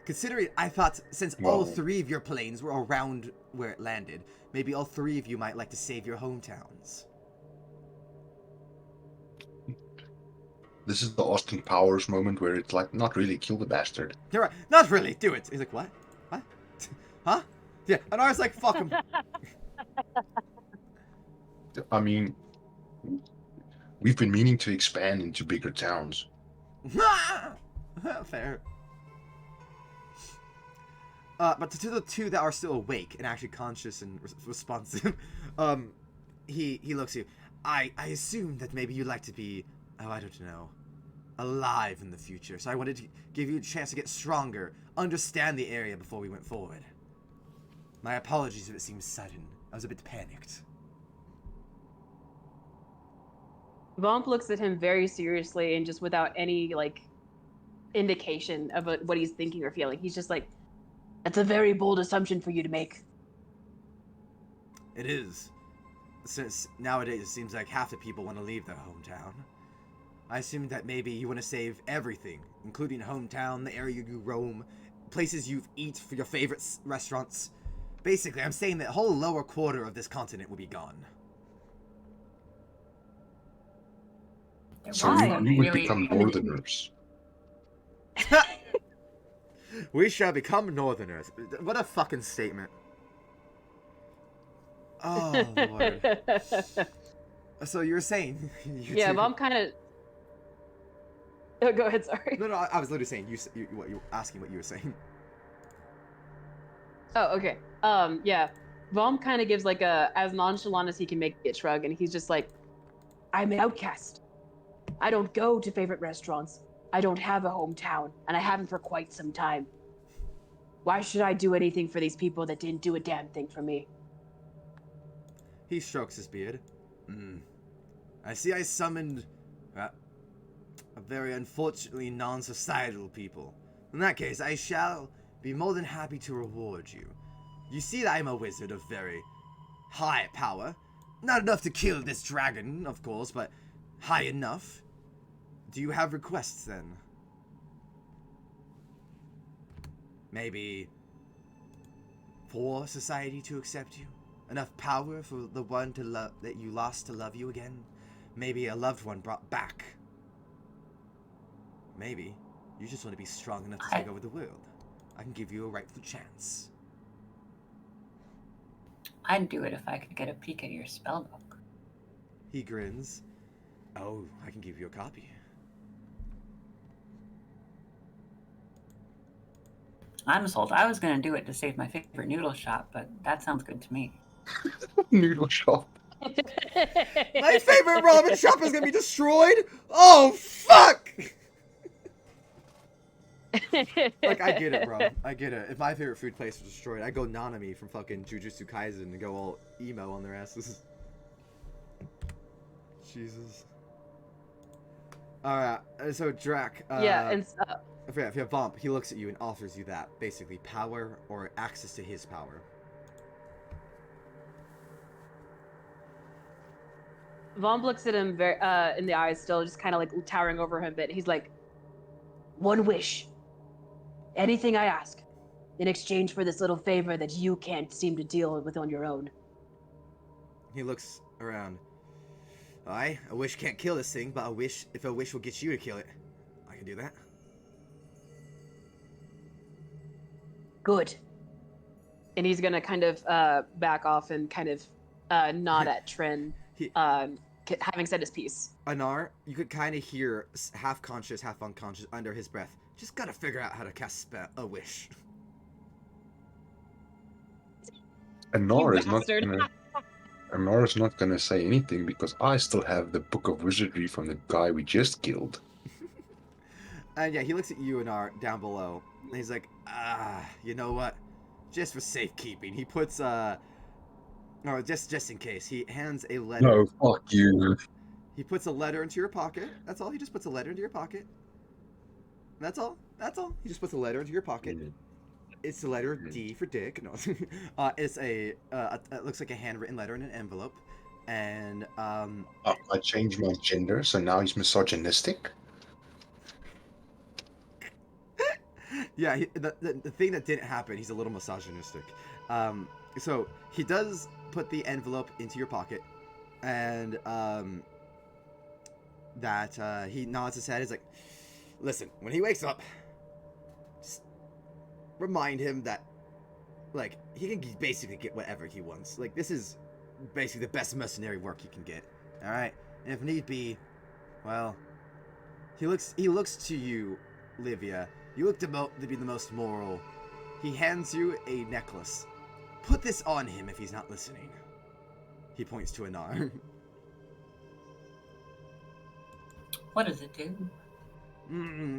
Considering I thought since all three of your planes were around where it landed, maybe all three of you might like to save your hometowns. This is the Austin Powers moment where it's like, not really, kill the bastard. You're right. Not really. Do it. He's like, what? What? Huh? Yeah. And I was like, fuck him. I mean, we've been meaning to expand into bigger towns. Fair. But to the two that are still awake and actually conscious and responsive, he looks at you. I assume that maybe you'd like to be, oh, I don't know, alive in the future. So I wanted to give you a chance to get stronger, understand the area before we went forward. My apologies if it seems sudden. I was a bit panicked. Vomp looks at him very seriously and just without any, like, indication of what he's thinking or feeling. He's just like, that's a very bold assumption for you to make. It is. Since nowadays it seems like half the people want to leave their hometown. I assume that maybe you want to save everything, including hometown, the area you roam, places you eat for your favorite restaurants. Basically, I'm saying that whole lower quarter of this continent will be gone. So Why? we would Really- become northerners. We shall become northerners. What a fucking statement. Oh, Lord. So you were saying... Yeah, Vomp kind of... Oh, go ahead, sorry. No, I was literally saying, you were asking what you were saying. Oh, okay. Yeah. Vomp kind of gives like a as nonchalant as he can make it shrug, and he's just like, I'm an outcast. I don't go to favorite restaurants. I don't have a hometown, and I haven't for quite some time. Why should I do anything for these people that didn't do a damn thing for me? He strokes his beard. I see I summoned a very unfortunately non-societal people. In that case, I shall be more than happy to reward you. You see that I'm a wizard of very high power. Not enough to kill this dragon, of course, but high enough. Do you have requests, then? Maybe for society to accept you? Enough power for the one to love that you lost to love you again? Maybe a loved one brought back? Maybe you just want to be strong enough to take over the world. I can give you a rightful chance. I'd do it if I could get a peek at your spellbook. He grins. Oh, I can give you a copy. I'm sold. I was gonna do it to save my favorite noodle shop, but that sounds good to me. Noodle shop. My favorite ramen shop is gonna be destroyed? Oh, fuck! Like, I get it, bro. I get it. If my favorite food place was destroyed, I'd go Nanami from fucking Jujutsu Kaisen and go all emo on their asses. Jesus. Alright, so Drac, Yeah, and if you have Vomp, he looks at you and offers you that. Basically, power or access to his power. Vomp looks at him very in the eyes, still just kind of like towering over him a bit. He's like, one wish. Anything I ask, in exchange for this little favor that you can't seem to deal with on your own. He looks around. A wish can't kill this thing, but if a wish will get you to kill it, I can do that. Good. And he's gonna kind of back off and kind of nod at Trin, having said his piece. Anar, you could kind of hear half conscious, half unconscious under his breath. Just gotta figure out how to cast a wish. Anar You is not bastard. gonna. Anar is not gonna say anything because I still have the book of wizardry from the guy we just killed. And yeah, he looks at you, Anar, down below. And he's like, you know what? Just for safekeeping, he puts or just in case, he hands a letter. No, fuck you. He puts a letter into your pocket. That's all. He just puts a letter into your pocket. That's all. That's all. He just puts a letter into your pocket. It's the letter D for Dick. No, it's it looks like a handwritten letter in an envelope, and I changed my gender, so now he's misogynistic. yeah, the thing that didn't happen, he's a little misogynistic. So he does put the envelope into your pocket, and he nods his head. He's like, listen, when he wakes up, just remind him that, like, he can basically get whatever he wants. Like, this is basically the best mercenary work he can get. All right, and if need be, well, he looks to you, Livia. You look to be the most moral He hands you a necklace. Put this on him if he's not listening. He points to Anar. What does it do?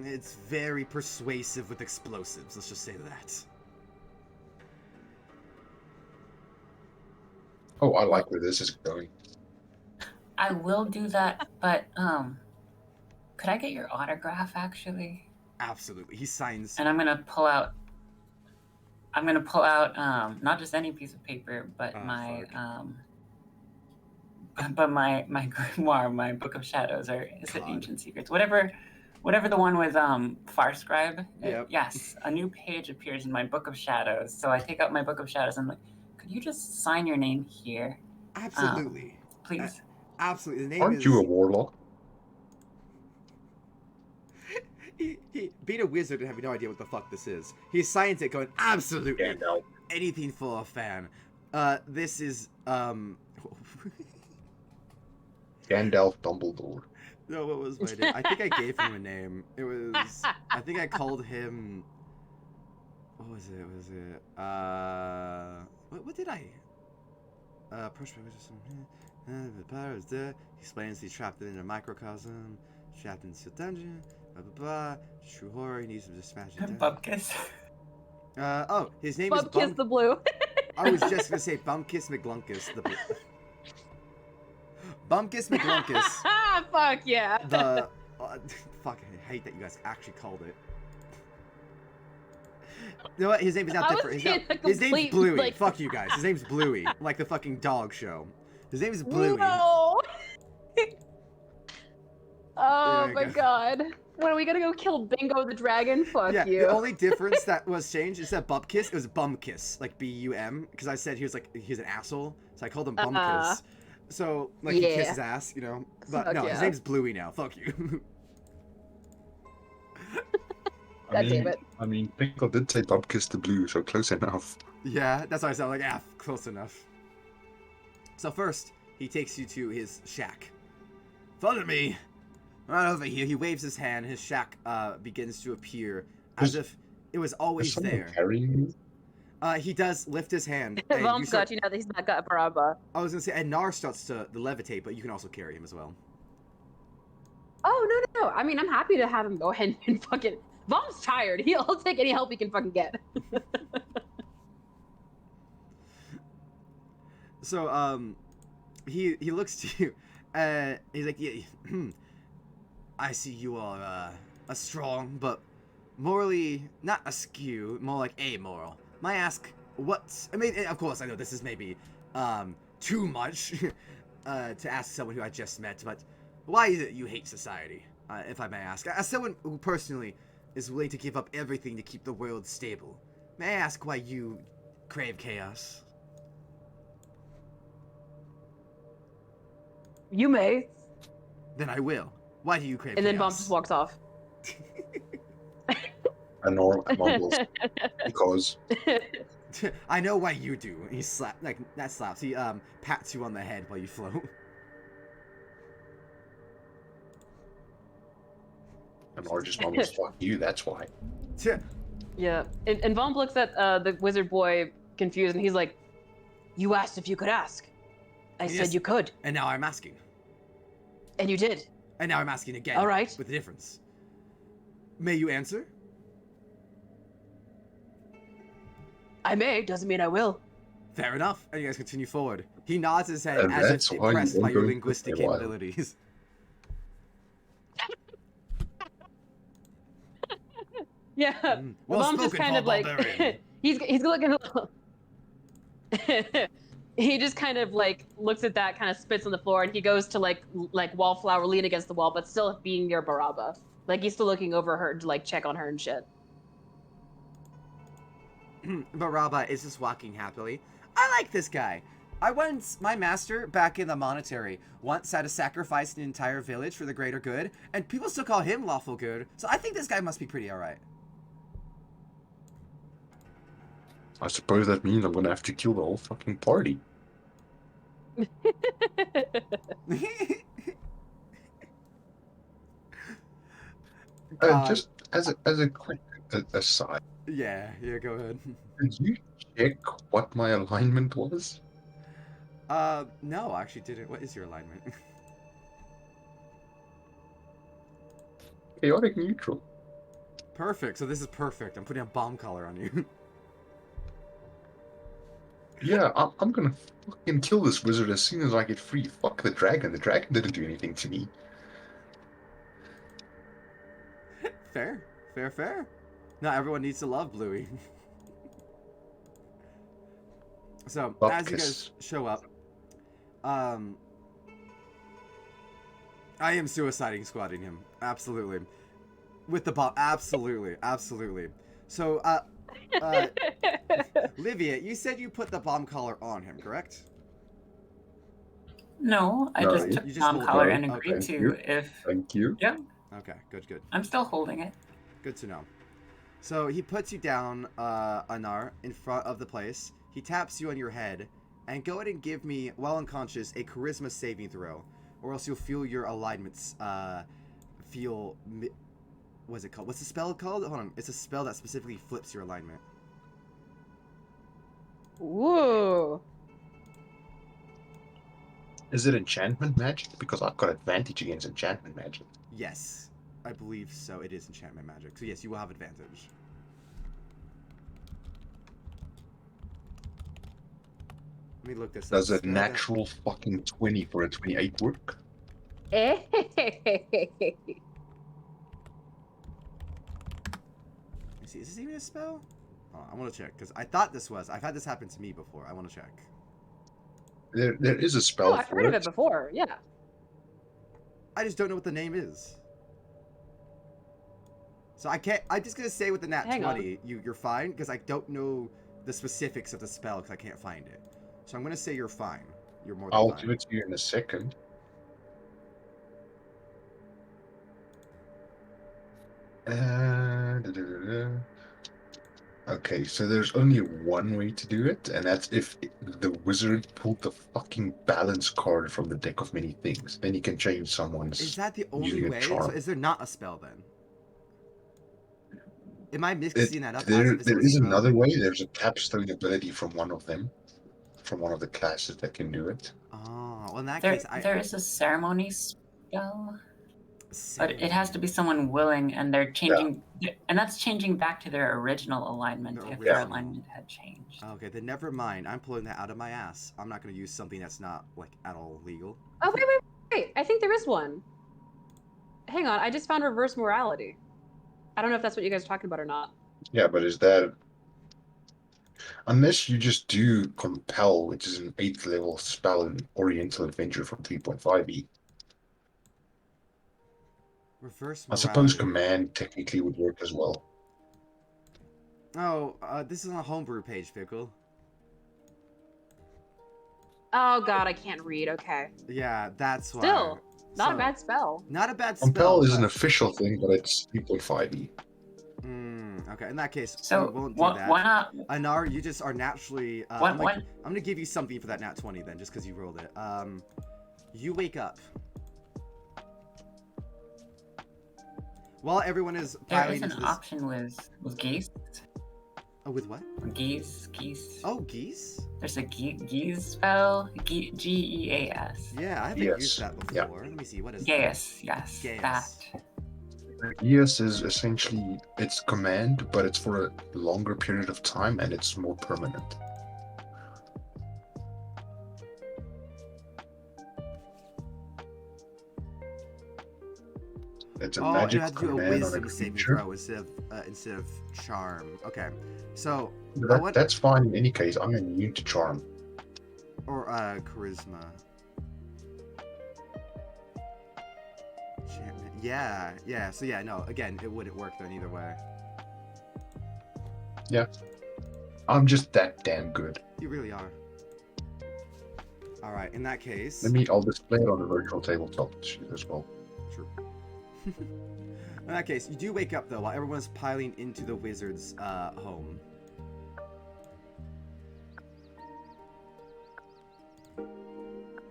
It's very persuasive with explosives, let's just say that. Oh, I like where this is going. I will do that, but could I get your autograph actually? Absolutely. He signs. And I'm gonna pull out not just any piece of paper, but my grimoire, my book of shadows, or is it God. ancient secrets? Whatever the one with Far Scribe. Yep. Yes, a new page appears in my book of shadows. So I take out my book of shadows and I'm like, could you just sign your name here? Absolutely. Please. Absolutely. The name Aren't is... you a warlock? being a wizard and having no idea what the fuck this is. He signs it going, absolutely. Gandalf. Anything for a fan. This is, Gandalf Dumbledore. No, what was my name? I think I gave him a name. It was... I think I called him... What was it? What did I... the power is there. He explains he's trapped in a microcosm. Trapped in a sealed dungeon. Blah, blah, blah. True horror. He needs to smash it down. Bupkis. Oh, his name is Bubkiss the Blue. I was just gonna say Bumkiss McGlunkus. The... Bumkiss McGlunkus. Fuck yeah. The... fuck, I hate that you guys actually called it. You know what? His name is not different. His name's Bluey. Like... Fuck you guys. His name's Bluey. Like the fucking dog show. His name is Bluey. No. Oh There my you go. God. When are we gonna go kill Bingo the dragon? Fuck Yeah, you. the only difference that was changed is that Bumkiss, it was Bumkiss, like B-U-M, because I said he was an asshole, so I called him Bumkiss. So, like, he Yeah. kissed his ass, you know? But Fuck no, yeah. his name's Bluey now. Fuck you. God damn it. I mean, Pinkle did say Bupkis the Blue, so close enough. Yeah, that's why I sound like, close enough. So first, he takes you to his shack. Follow me. Right over here, he waves his hand, his shack begins to appear as if it was Is always someone there. carrying you? He does lift his hand. and Vom's you start- got you now that he's not got a Baraba. I was gonna say, and Nar starts to levitate, but you can also carry him as well. Oh, no. I mean, I'm happy to have him go ahead and fucking... Vom's tired. He'll take any help he can fucking get. So, he looks to you, he's like, yeah, I see you are, a strong, but morally, not askew, more like amoral. May I ask, I mean, of course, I know this is maybe, too much, to ask someone who I just met, but why is it you hate society, if I may ask? As someone who personally is willing to give up everything to keep the world stable, may I ask why you crave chaos? You may. Then I will. Why do you crave And then Vom chaos? just walks off. And Nor mumbles, because I know why you do. He that slaps. He pats you on the head while you float. and Nor just mumbles, fuck you, that's why. Yeah. And Vom looks at the wizard boy confused, and he's like, you asked if you could ask. I Yes. said you could. And now I'm asking. And you did. And now I'm asking again. All right. With a difference. May you answer? I may, doesn't mean I will. Fair enough. And you guys continue forward. He nods his head And as that's if why you impressed by won't your go linguistic for a while. capabilities. Yeah. Well Vom just spoken, kind of Paul like Barbarian. he's looking a little he just kind of like looks at that, kind of spits on the floor, and he goes to like wallflower, lean against the wall, but still being near Baraba. Like he's still looking over her to like check on her and shit. Baraba is just walking happily. I like this guy. My master, back in the monetary, once had to sacrifice an entire village for the greater good, and people still call him lawful good, so I think this guy must be pretty alright. I suppose that means I'm gonna have to kill the whole fucking party. God. Just as a quick aside, Yeah, go ahead. Did you check what my alignment was? No, I actually didn't. What is your alignment? Chaotic neutral. Perfect. So this is perfect. I'm putting a bomb collar on you. Yeah, I'm gonna fucking kill this wizard as soon as I get free. Fuck the dragon. The dragon didn't do anything to me. Fair. Fair. Not everyone needs to love Bluey. So, as you guys Bupkis. show up, I am suiciding squatting him. Absolutely. With the bomb. Absolutely. So, Livia, you said you put the bomb collar on him, correct? No, I No, just took you the just bomb hold collar it. and agreed Okay. to if. Thank you. Yeah, Okay, good. I'm still holding it. Good to know. So he puts you down, Anar, in front of the place. He taps you on your head, and go ahead and give me, while unconscious, a charisma saving throw, or else you'll feel your alignments, what's it called? What's the spell called? Hold on. It's a spell that specifically flips your alignment. Whoa. Is it enchantment magic? Because I've got advantage against enchantment magic. Yes, I believe so. It is enchantment magic. So yes, you will have advantage. Let me look this up. Does a Spell natural fucking 20 for a 28 work? Eh. Let me see. Is this even a spell? Oh, I want to check because I thought this was. I've had this happen to me before. I want to check. There is a spell Oh, I've for heard of it before. Yeah. I just don't know what the name is. So I can't. I'm just gonna say with the nat Hang 20, you're fine because I don't know the specifics of the spell because I can't find it. So I'm gonna say you're fine. You're more than I'll fine. give it to you in a second. Okay, so there's only one way to do it, and that's if the wizard pulled the fucking balance card from the deck of many things. Then you can change someone's Is that the only using a way? So charm. is there not a spell then? Am I It, mixing that up? there, As if there it's is a spell? another way. There's a capstone ability from one of them, from one of the classes that can do it. Oh, well in that There, case, there is a ceremony spell, but it has to ceremony. be someone willing, and they're changing, and that's changing back to their original alignment Their if their original. alignment had changed. Okay, then never mind. I'm pulling that out of my ass. I'm not gonna use something that's not like at all legal. Oh, wait. I think there is one. Hang on. I just found reverse morality. I don't know if that's what you guys are talking about or not. Yeah, but is that unless you just do compel, which is an 8th level spell in Oriental Adventure from 3.5e? Reverse I suppose morality. command technically would work as well. Oh, this is on a homebrew page, Pickle. Oh God, I can't read. Okay. Yeah, that's why. Still, not a So, bad spell. Not a bad spell. Compel is an but- official thing, but it's 3.5e. Okay, in that case, So we won't do why that. not? Anar, you just are naturally. What? I'm gonna give you something for that nat 20 then, just because you rolled it. You wake up. While everyone is There piling is an into this. option with geese. Oh, with what? Geese. Oh, geese? There's a geese spell. Geas. Yeah, I haven't Yes, used that yeah. before. Let me see. What is Gaius, yes. Gaius. That. ES is essentially it's command, but it's for a longer period of time and it's more permanent. It's a Oh, you magic have to do a command on a wisdom saving creature. throw instead of charm. Okay, so That's fine in any case. I'm immune to charm. or charisma. Enchantment. Yeah. So yeah, no. Again, it wouldn't work then either way. I'm just that damn good. You really are. All right. In that case. I'll display it on the virtual tabletop sheet as well. True. In that case, you do wake up though while everyone's piling into the wizard's home.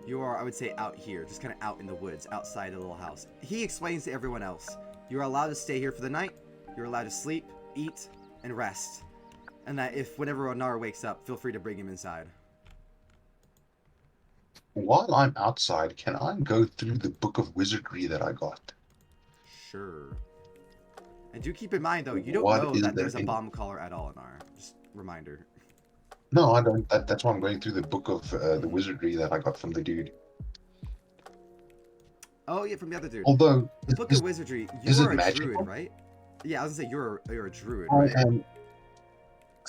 You are, I would say, out here, just kind of out in the woods, outside the little house. He explains to everyone else, you're allowed to stay here for the night, you're allowed to sleep, eat, and rest. And that if whenever Anar wakes up, feel free to bring him inside. While I'm outside, can I go through the book of wizardry that I got? Sure. And do keep in mind, though, you don't What know is that there there's a in- bomb caller at all, Anar. Just reminder. No, I don't. That's why I'm going through the book of the wizardry that I got from the dude. Oh, yeah, from the other dude. Although, The Book of Wizardry, you is it are a magical? druid, right? Yeah, I was gonna say you're a druid, I right? am.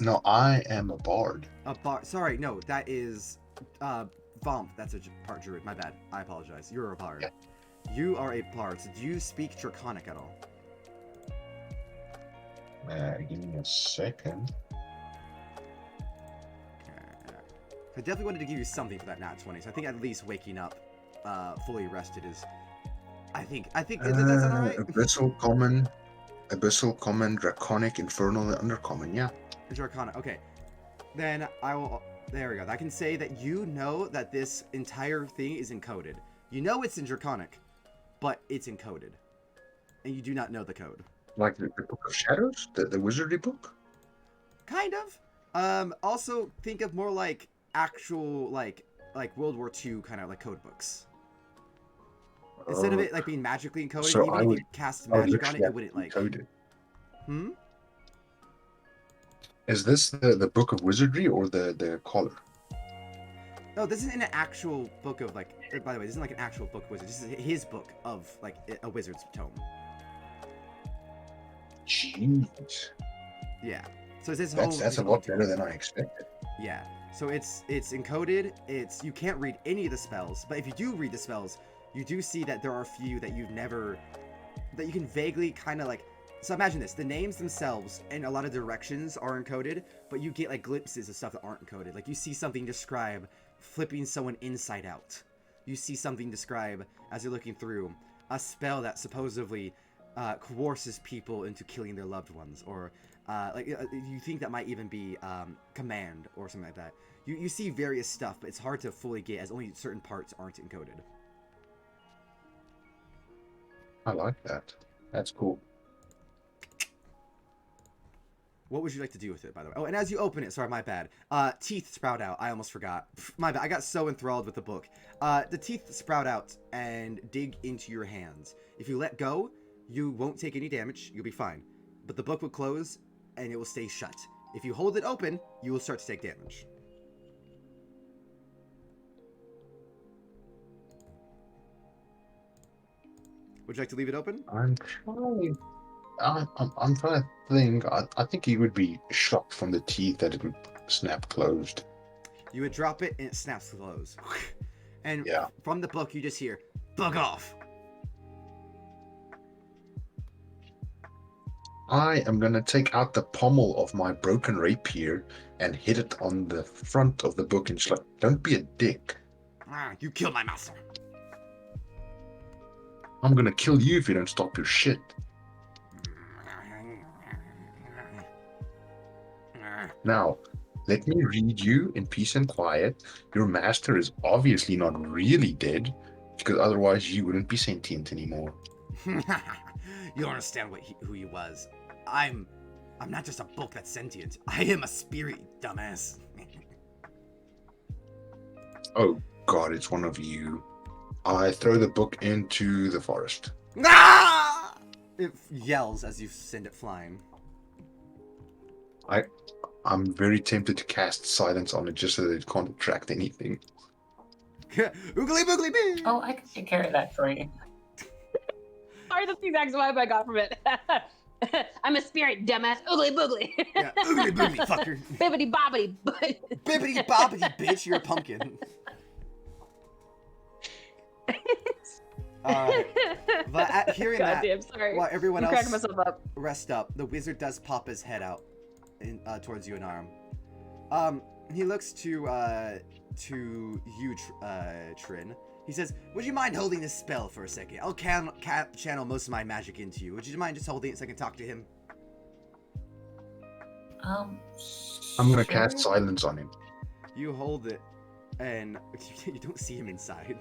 No, I am a bard. A bard. Sorry, no, that is Vomp. That's a part druid. My bad. I apologize. You're a bard. Yeah. You are a bard. So do you speak Draconic at all? Give me a second. Okay. I definitely wanted to give you something for that nat 20. So I think at least waking up, fully rested is. I think that's all right. Abyssal common, draconic, infernal, and undercommon. Yeah. Draconic. Okay. Then I will. There we go. I can say that you know that this entire thing is encoded. You know it's in Draconic, but it's encoded, and you do not know the code. Like the Book of Shadows, the wizardry book. Kind of. Also think of more like actual like World War II kind of like code books. Instead of it like being magically encoded, so even I if would- you cast I would magic on it, literally it wouldn't like. Coded. Hmm. Is this the book of wizardry or the collar? No, this isn't an actual book of like. By the way, this isn't like an actual book of wizards. This is his book of like a wizard's tome. Jeez, Yeah. So it's his whole. that's his a whole lot better than I expected. Yeah. So it's encoded. It's you can't read any of the spells, but if you do read the spells, you do see that there are a few that you've never, that you can vaguely kind of like. So imagine this: the names themselves and a lot of directions are encoded, but you get like glimpses of stuff that aren't encoded. Like you see something describe flipping someone inside out. You see something describe as you're looking through a spell that supposedly coerces people into killing their loved ones, or you think that might even be command or something like that. You see various stuff, but it's hard to fully get as only certain parts aren't encoded. I like that. That's cool. What would you like to do with it, by the way? Oh, and as you open it, sorry, my bad. Teeth sprout out. I almost forgot. My bad. I got so enthralled with the book. The teeth sprout out and dig into your hands. If you let go, you won't take any damage. You'll be fine. But the book will close and it will stay shut. If you hold it open, you will start to take damage. Would you like to leave it open? I'm trying. I'm trying to think. I think he would be shocked from the teeth that it would snap closed. You would drop it and it snaps closed. And Yeah. from the book, you just hear, "Bug off." I am gonna take out the pommel of my broken rapier and hit it on the front of the book and just like, don't be a dick. You killed my master. I'm gonna kill you if you don't stop your shit. Now, let me read you in peace and quiet. Your master is obviously not really dead, because otherwise you wouldn't be sentient anymore. You don't understand who he was. I'm not just a book that's sentient. I am a spirit, dumbass. Oh god, it's one of you. I throw the book into the forest. Ah! It yells as you send it flying. I'm very tempted to cast silence on it just so that it can't attract anything. Oogly boogly boo! Oh, I can take care of that for you. Sorry, that's the exact vibe I got from it. I'm a spirit, dumbass. Oogly boogly. Yeah, oogly boogly, fucker. Bibbity bobbity. Bibbity bobbity, bitch, you're a pumpkin. But at hearing that, Goddamn, sorry. while everyone I'm cracking else myself up. rest up, the wizard does pop his head out towards you and Arm. He looks to you, Trin. He says, "Would you mind holding this spell for a second? I'll channel most of my magic into you. Would you mind just holding it so I can talk to him?" I'm gonna sure. cast silence on him. You hold it, and you don't see him inside.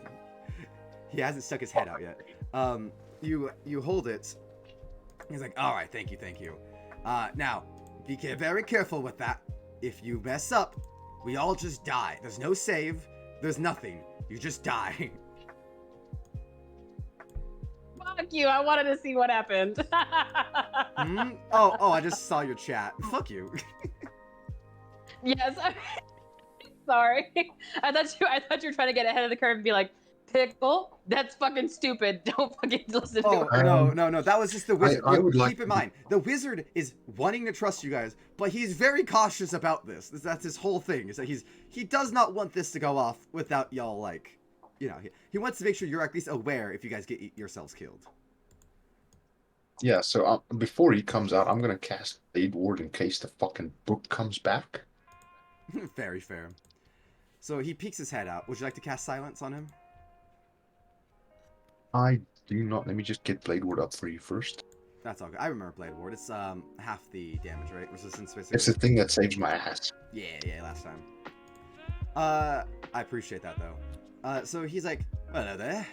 He hasn't stuck his head out yet. You hold it. He's like, "All right, thank you. Now, Be very careful with that. If you mess up, we all just die. There's no save. There's nothing. You just die. Fuck you. I wanted to see what happened. Oh, I just saw your chat. Fuck you. Yes. Sorry. I thought you were trying to get ahead of the curve and be like, Pickle, that's fucking stupid. Don't fucking listen to her. No. That was just the wizard. I would like keep in mind, the wizard is wanting to trust you guys, but he's very cautious about this. That's his whole thing. Is that he does not want this to go off without y'all he wants to make sure you're at least aware if you guys get yourselves killed. Yeah, so before he comes out, I'm gonna cast Blade Ward in case the fucking book comes back. Very fair. So he peeks his head out. Would you like to cast silence on him? I do not. Let me just get Blade Ward up for you first. That's all good. I remember Blade Ward. It's half the damage, right? Resistance basically. It's the thing that saves my ass. Yeah, last time. I appreciate that though. So he's like, hello there.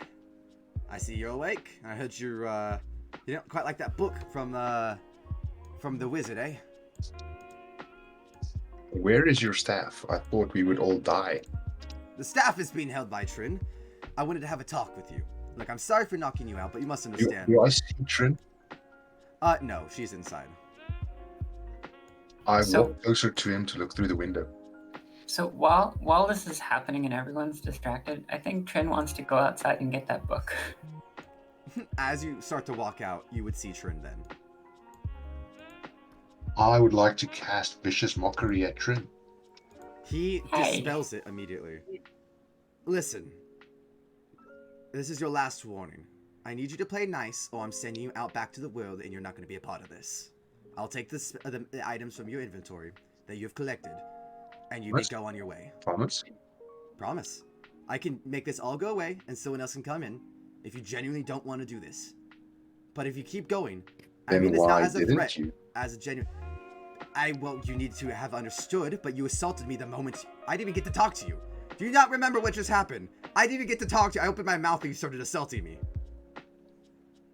I see you're awake. I heard you don't quite like that book from the wizard, eh? Where is your staff? I thought we would all die. The staff is being held by Trin. I wanted to have a talk with you. Look, I'm sorry for knocking you out, but you must understand. Do I see Trin? No, she's inside. I walk closer to him to look through the window. So while this is happening and everyone's distracted, I think Trin wants to go outside and get that book. As you start to walk out, you would see Trin then. I would like to cast Vicious Mockery at Trin. He dispels it immediately. Listen, this is your last warning. I need you to play nice, or I'm sending you out back to the world, and you're not going to be a part of this. I'll take the items from your inventory that you've collected, and you may go on your way. Promise? Promise. I can make this all go away, and someone else can come in, if you genuinely don't want to do this. But if you keep going, I mean this not as a threat, as a genuine... you need to have understood, but you assaulted me the moment I didn't even get to talk to you. Do you not remember what just happened? I didn't even get to talk to you. I opened my mouth and you started assaulting me.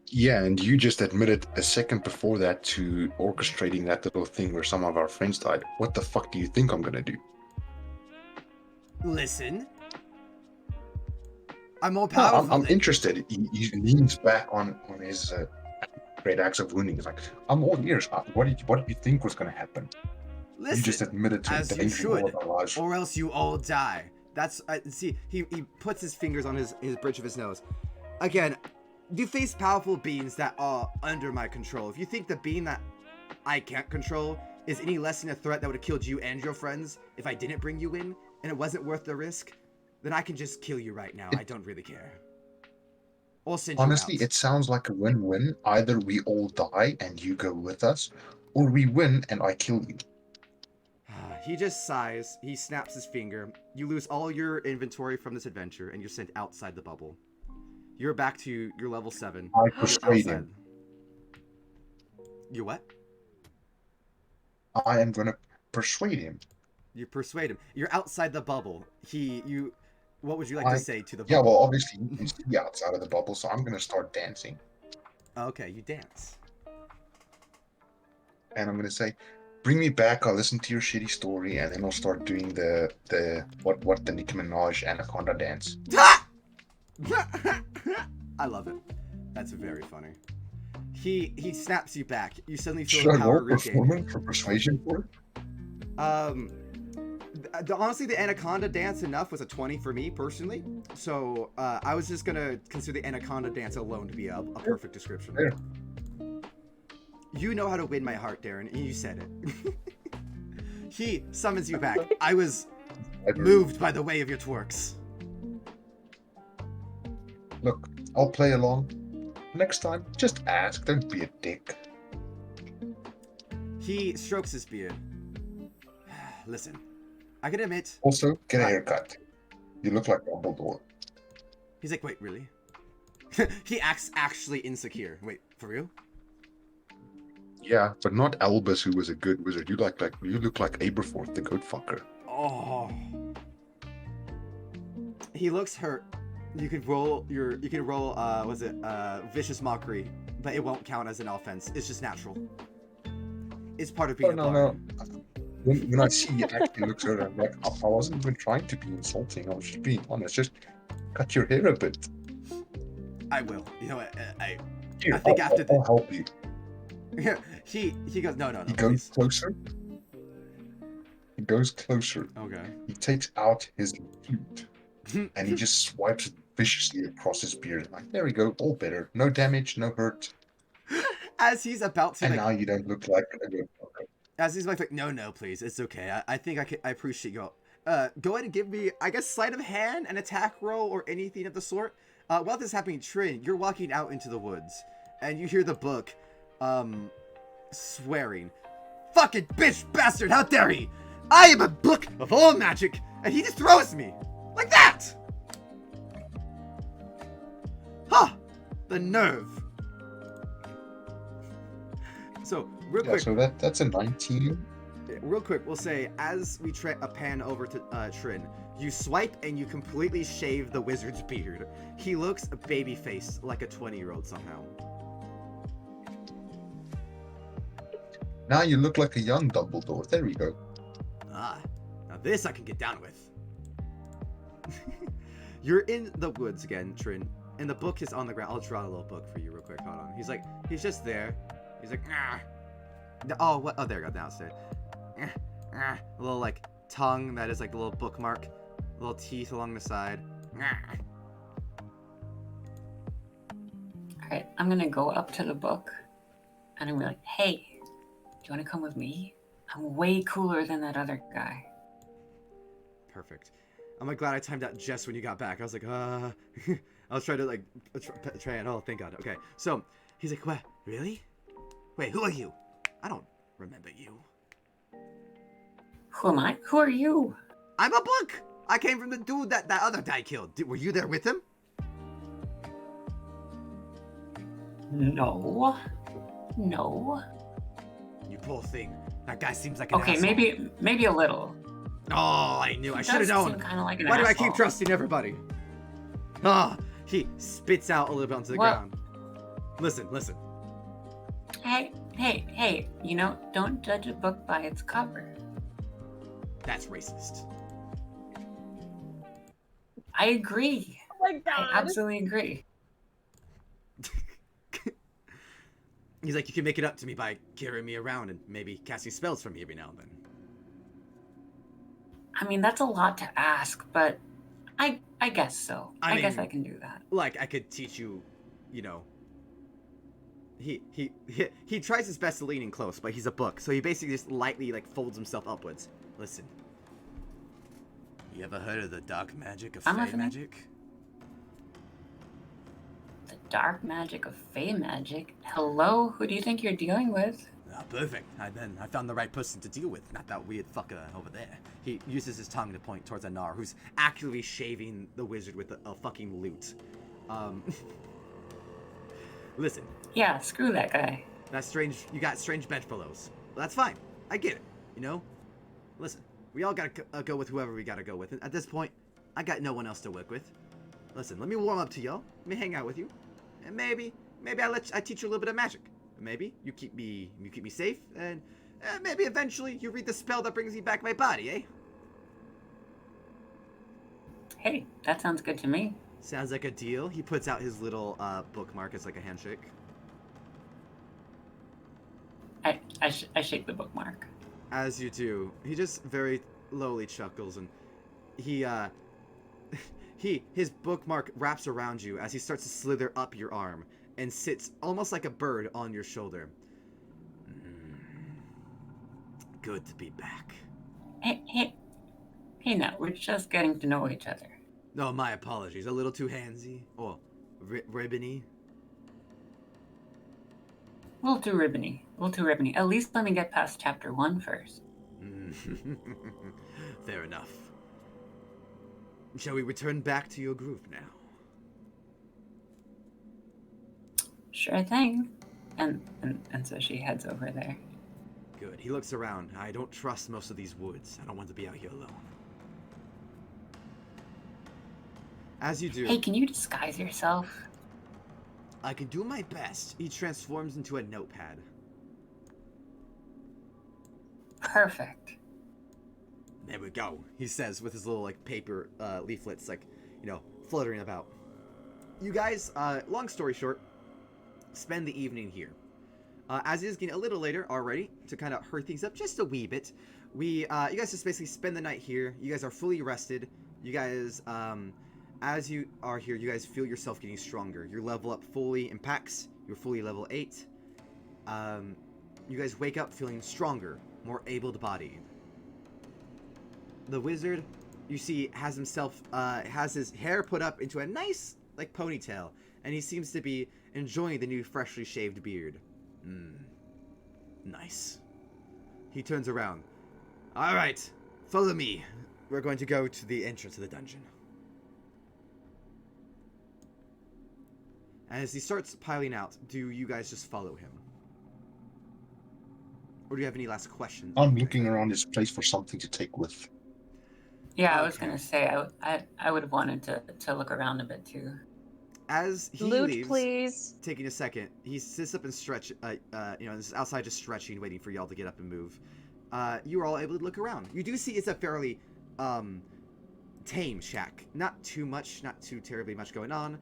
Yeah, and you just admitted a second before that to orchestrating that little thing where some of our friends died. What the fuck do you think I'm gonna do? Listen. I'm more powerful. No, I'm interested. He leans back on his great axe of wounding. He's like, I'm all ears. What did you think was gonna happen? Listen, you just admitted to as you should, or else you all die. That's see. He puts his fingers on his bridge of his nose. Again, you face powerful beings that are under my control. If you think the being that I can't control is any less than a threat that would have killed you and your friends if I didn't bring you in, and it wasn't worth the risk, then I can just kill you right now. I don't really care. Or send you honestly, out. It sounds like a win-win. Either we all die and you go with us, or we win and I kill you. He just sighs. He snaps his finger. You lose all your inventory from this adventure, and you're sent outside the bubble. You're back to your level 7. I persuade him. You what? I am gonna persuade him. You persuade him. You're outside the bubble. What would you like to say to the bubble? Yeah, well, obviously you can see outside of the bubble, so I'm gonna start dancing. Okay, you dance. And I'm gonna say, bring me back, I'll listen to your shitty story, and then I'll start doing the Nicki Minaj Anaconda dance. I love it. That's very funny. He snaps you back. You suddenly feel a power regain. Performance for persuasion for it? Honestly, the Anaconda dance enough was a 20 for me personally. So I was just gonna consider the Anaconda dance alone to be a perfect description. There. You know how to win my heart, Darren, and you said it. He summons you back. I was moved by the way of your twerks. Look, I'll play along. Next time, just ask. Don't be a dick. He strokes his beard. Listen, I can admit... Also, get a haircut. You look like Dumbledore. He's like, wait, really? He acts actually insecure. Wait, for real? Yeah, but not Albus, who was a good wizard. You look like Aberforth, the goat fucker. Oh. He looks hurt. You could roll Vicious Mockery, but it won't count as an offense. It's just natural. It's part of Oh, being a no, bard. no. When I see he actually looks at her, I'm like, I wasn't even trying to be insulting. I was just being honest. Just cut your hair a bit. I will. You know what? Here, I think after I'll help you. he goes, no, He goes please. closer. He goes closer. Okay. He takes out his flute and he just swipes it viciously across his beard. Like, there we go, all better. No damage, no hurt. As he's about to And like, now you don't look like a good fucker. as he's like, no, please, it's okay. I think I appreciate you. Go ahead and give me, I guess, sleight of hand, an attack roll, or anything of the sort. While this is happening, Trin, you're walking out into the woods, and you hear the book, swearing, "Fucking bitch bastard! How dare he! I am a book of all magic, and he just throws me like that! Huh? The nerve!" So, real quick. So that's a 19. Real quick, we'll say, as we pan over to Trin, you swipe and you completely shave the wizard's beard. He looks baby-faced, like a 20-year-old somehow. Now you look like a young Dumbledore. There we go. Ah, now this I can get down with. You're in the woods again, Trin, and the book is on the ground. I'll draw a little book for you real quick. Hold on. He's just there. He's like, ah. Oh, what? Oh, there we go, downstairs. A little, like, tongue that is, like, the little bookmark. Little teeth along the side. Alright, I'm gonna go up to the book and I'm like, hey, do you wanna come with me? I'm way cooler than that other guy. Perfect. I'm like glad I timed out just when you got back. I was like, I was trying to like try and thank God. Okay, so he's like, what? Really? Wait, who are you? I don't remember you. Who am I? Who are you? I'm a book. I came from the dude that other guy killed. Were you there with him? No. No. You poor thing. That guy seems like an Okay, asshole. maybe a little. Oh, I knew. I He should have does known. seem kinda like an Why do I keep asshole. trusting everybody? Ah, he spits out a little bit onto the ground. Listen. Hey, you know, don't judge a book by its cover. That's racist. I agree. Oh my god. I absolutely agree. He's like, you can make it up to me by carrying me around and maybe casting spells for me every now and then. I mean, that's a lot to ask, but I guess so. I I guess mean, I can do that. Like, I could teach you, you know. He tries his best to lean in close, but he's a book, so he basically just lightly like folds himself upwards. Listen. You ever heard of the dark magic of I'm fey listening. magic? The dark magic of fey magic. Hello, who do you think you're dealing with? Ah, perfect. I found the right person to deal with, not that weird fucker over there. He uses his tongue to point towards Anar, who's actively shaving the wizard with a fucking lute. Listen. Yeah, screw that guy. That's strange. You got strange bedfellows. That's fine. I get it. You know? Listen, we all gotta go with whoever we gotta go with. At this point, I got no one else to work with. Listen, let me warm up to y'all. Let me hang out with you. And maybe I teach you a little bit of magic. Maybe you keep me safe, and maybe eventually you read the spell that brings me back my body, eh? Hey, that sounds good to me. Sounds like a deal. He puts out his little bookmark as like a handshake. I shake the bookmark. As you do, he just very lowly chuckles, and his bookmark wraps around you as he starts to slither up your arm and sits almost like a bird on your shoulder. Good to be back. Hey, now, we're just getting to know each other. No, my apologies. A little too handsy or ribbony. A little too ribbony. At least let me get past chapter 1 first. Fair enough. Shall we return back to your group now? Sure thing. And so she heads over there. Good. He looks around. I don't trust most of these woods. I don't want to be out here alone. As you do, Hey, can you disguise yourself? I can do my best. He transforms into a notepad. Perfect. There we go, he says with his little like paper leaflets like, fluttering about. You guys, long story short, spend the evening here. As it is getting a little later already, to kind of hurry things up just a wee bit, you guys just basically spend the night here. You guys are fully rested. You guys, as you are here, you guys feel yourself getting stronger. You're level up fully in packs. You're fully level 8. You guys wake up feeling stronger, more able-bodied. The wizard, you see, has his hair put up into a nice, like, ponytail, and he seems to be enjoying the new freshly shaved beard. Nice. He turns around. All right, follow me. We're going to go to the entrance of the dungeon. As he starts piling out, do you guys just follow him? Or do you have any last questions? I'm looking around this place for something to take with. Yeah, I was Okay. gonna say I would have wanted to look around a bit too. As he Loot, leaves, please. taking a second, he sits up and stretch. This is outside just stretching, waiting for y'all to get up and move. You are all able to look around. You do see it's a fairly tame shack. Not too much, not too terribly much going on.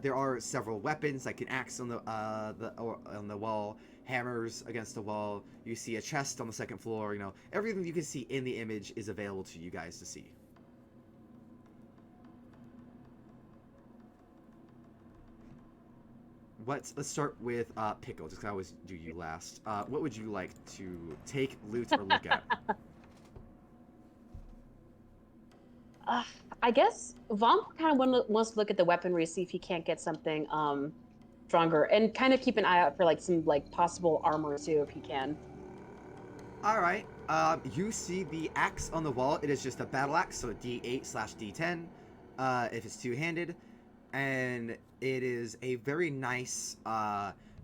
There are several weapons, like an axe on the wall, hammers against the wall. You see a chest on the second floor. Everything you can see in the image is available to you guys to see. Let's start with Pickle, just 'cause I always do you last. What would you like to take, loot, or look at? I guess Vomp kind of wants to look at the weaponry, see if he can't get something stronger, and kind of keep an eye out for like some like possible armor too, if he can. All right. You see the axe on the wall. It is just a battle axe, so a D8/D10, if it's two-handed, and it is a very nice.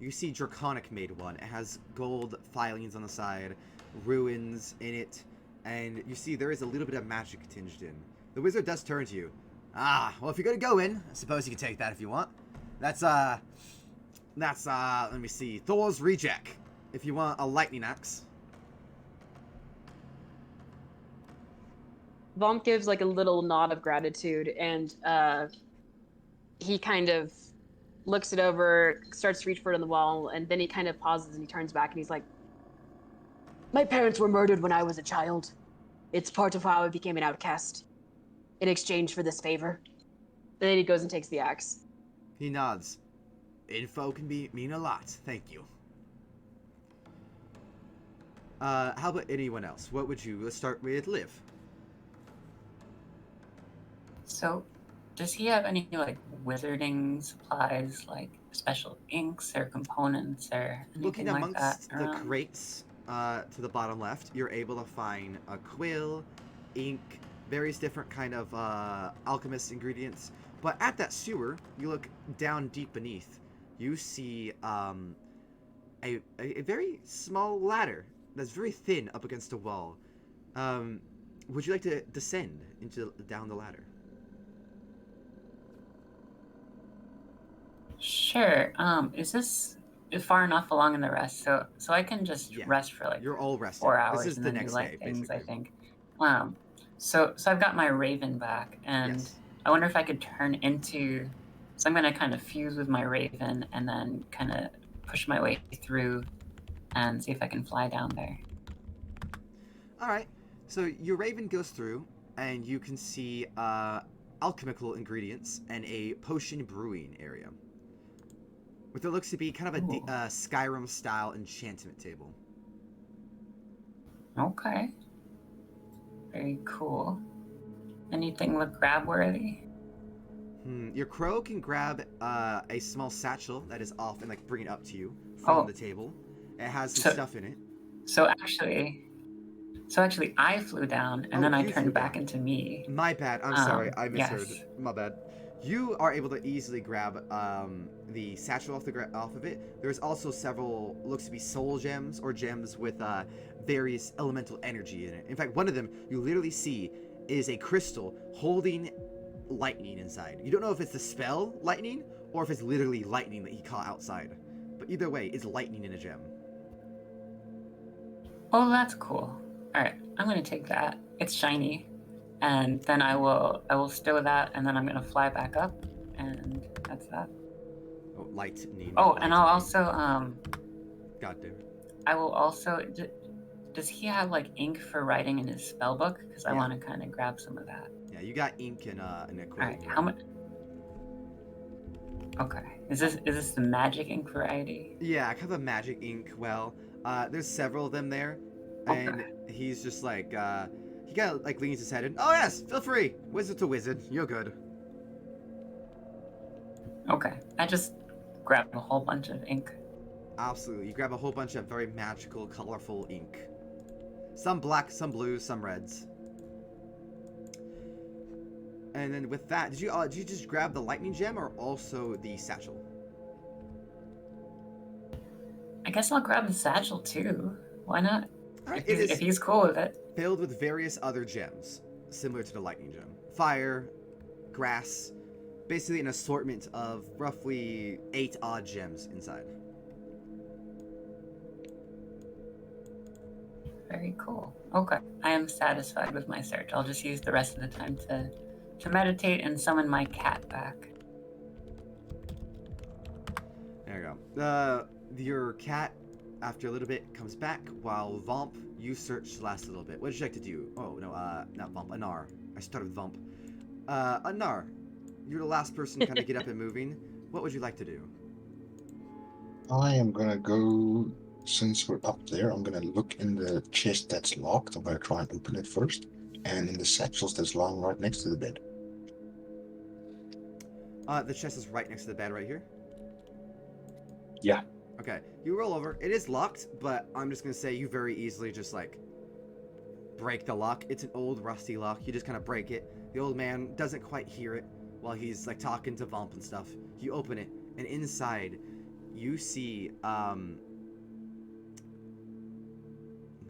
You see draconic made one. It has gold filings on the side, ruins in it, and you see there is a little bit of magic tinged in. The wizard does turn to you. Well, if you're gonna go in, I suppose you can take that if you want. That's let me see, Thor's Reject. If you want a lightning axe. Vomp gives like a little nod of gratitude, and he kind of looks it over, starts to reach for it on the wall, and then he kind of pauses and he turns back and he's like, "My parents were murdered when I was a child. It's part of how I became an outcast. In exchange for this favor." And then he goes and takes the axe. He nods. Info can mean a lot. Thank you. How about anyone else? What would you? Let's start with Liv. So, does he have any like wizarding supplies, like special inks or components or anything Looking like amongst that the around? crates to the bottom left, you're able to find a quill, ink, various different kind of alchemist ingredients. But at that sewer, you look down deep beneath. You see a very small ladder that's very thin up against a wall. Would you like to descend down the ladder? Sure. Is this far enough along in the rest so I can just Yeah. rest for like You're all rested. 4 hours This is and the then next do light day, things, basically. I think. So I've got my raven back, and Yes. I wonder if I could turn into. So I'm gonna kind of fuse with my raven and then kind of push my way through and see if I can fly down there. All right. So your raven goes through, and you can see alchemical ingredients and a potion brewing area, with what looks to be kind of a Ooh. Skyrim-style enchantment table. Okay. Very cool. Anything look grab worthy? Your crow can grab a small satchel that is off and like bring it up to you from the table. It has some stuff in it. So actually, I flew down and then I You flew turned back down. into me. My bad. I'm sorry. I misheard. Yes. My bad. You are able to easily grab the satchel off of it. There's also several looks to be soul gems or gems with various elemental energy in it. In fact, one of them you literally see is a crystal holding lightning inside. You don't know if it's the spell lightning or if it's literally lightning that he caught outside. But either way, it's lightning in a gem. Oh, that's cool. All right, I'm gonna take that. It's shiny, and then I will stow that, and then I'm gonna fly back up, and that's that. Oh, lightning. Oh, and I'll lightning. also God damn it. I will also. Does he have like ink for writing in his spell book? Because I Yeah. want to kind of grab some of that. Yeah, you got ink and a quill. All right, how much? Okay, is this the magic ink variety? Yeah, I have a magic ink well. There's several of them there. And Okay. he's just like, he kind of like leans his head in. Oh yes, feel free. Wizard to wizard. You're good. Okay, I just grabbed a whole bunch of ink. Absolutely. You grab a whole bunch of very magical, colorful ink. Some black, some blues, some reds. And then with that, did you just grab the lightning gem or also the satchel? I guess I'll grab the satchel too. Why not? All right, If he's cool with it. filled with various other gems, similar to the lightning gem. Fire, grass, basically an assortment of roughly 8 odd gems inside. Very cool. Okay, I am satisfied with my search. I'll just use the rest of the time to meditate and summon my cat back. There you go. Your cat, after a little bit, comes back, while Vomp, you search the last little bit. What would you like to do? Oh, no, not Vomp, Anar. I started with Vomp. Anar, you're the last person to kind of get up and moving. What would you like to do? I am gonna go, since we're up there, I'm gonna look in the chest that's locked. I'm gonna try and open it first. And in the satchels that's lying right next to the bed. The chest is right next to the bed right here. Yeah. Okay, you roll over. It is locked, but I'm just gonna say you very easily just like break the lock. It's an old rusty lock. You just kind of break it. The old man doesn't quite hear it while he's like talking to Vomp and stuff. You open it, and inside you see let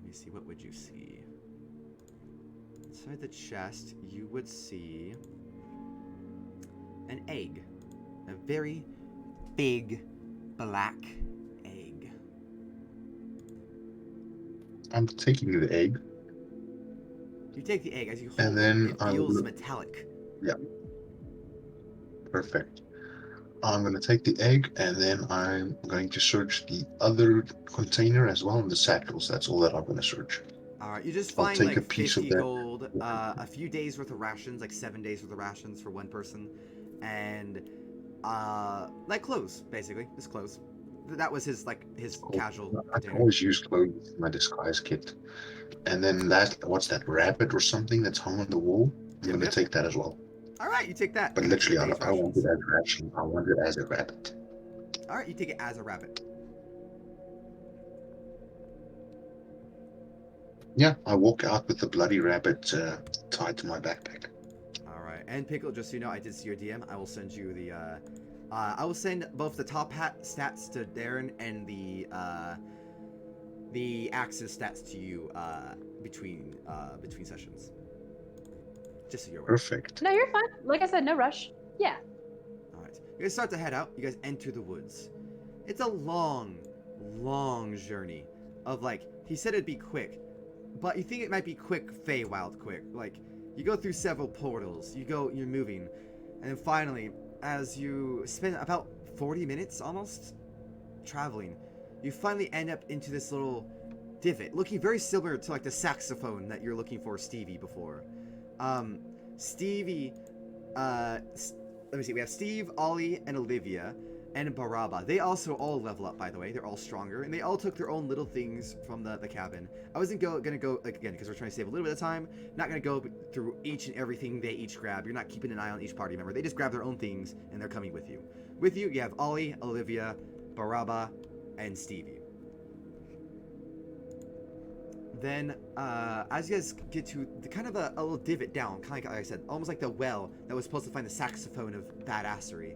me see, what would you see? Inside the chest, you would see an egg. A very big black egg. I'm taking the egg. You take the egg. As you hold And then it, it I feels will- metallic. Yeah. Perfect. I'm going to take the egg, and then I'm going to search the other container as well, and the satchels. That's all that I'm going to search. Alright, you just I'll find take like a piece of 50 that. gold, a few days worth of rations, like 7 days worth of rations for one person, and like clothes, basically, just clothes. That was his Cool. casual I can container. always use clothes in my disguise kit. And then what's that, rabbit or something that's hung on the wall? I'm going to Yep. take that as well. Alright, you take that. But and literally, days I want rations. it as a ration. I want it as a rabbit. Alright, you take it as a rabbit. Yeah, I walk out with the bloody rabbit tied to my backpack. Alright, and Pickle, just so you know, I did see your DM. I will send you the, I will send both the top hat stats to Darren and the Axis stats to you, between sessions. Just so you're aware. Perfect. No, you're fine. Like I said, no rush. Yeah. Alright, you guys start to head out. You guys enter the woods. It's a long, long journey of like, he said it'd be quick, but you think it might be quick, Feywild quick. Like, you go through several portals, you're moving, and then finally, as you spend about 40 minutes almost traveling, you finally end up into this little divot, looking very similar to like the saxophone that you're looking for Stevie before. Stevie, let me see, we have Steve, Ollie, and Olivia, and Baraba. They also all level up, by the way. They're all stronger, and they all took their own little things from the cabin. I wasn't gonna go, like, again, because we're trying to save a little bit of time, not gonna go through each and everything they each grab. You're not keeping an eye on each party member. They just grab their own things, and they're coming with you. With you, you have Ollie, Olivia, Baraba, and Stevie. Then, as you guys get to the kind of a little divot down, kind of like I said, almost like the well that was supposed to find the saxophone of badassery,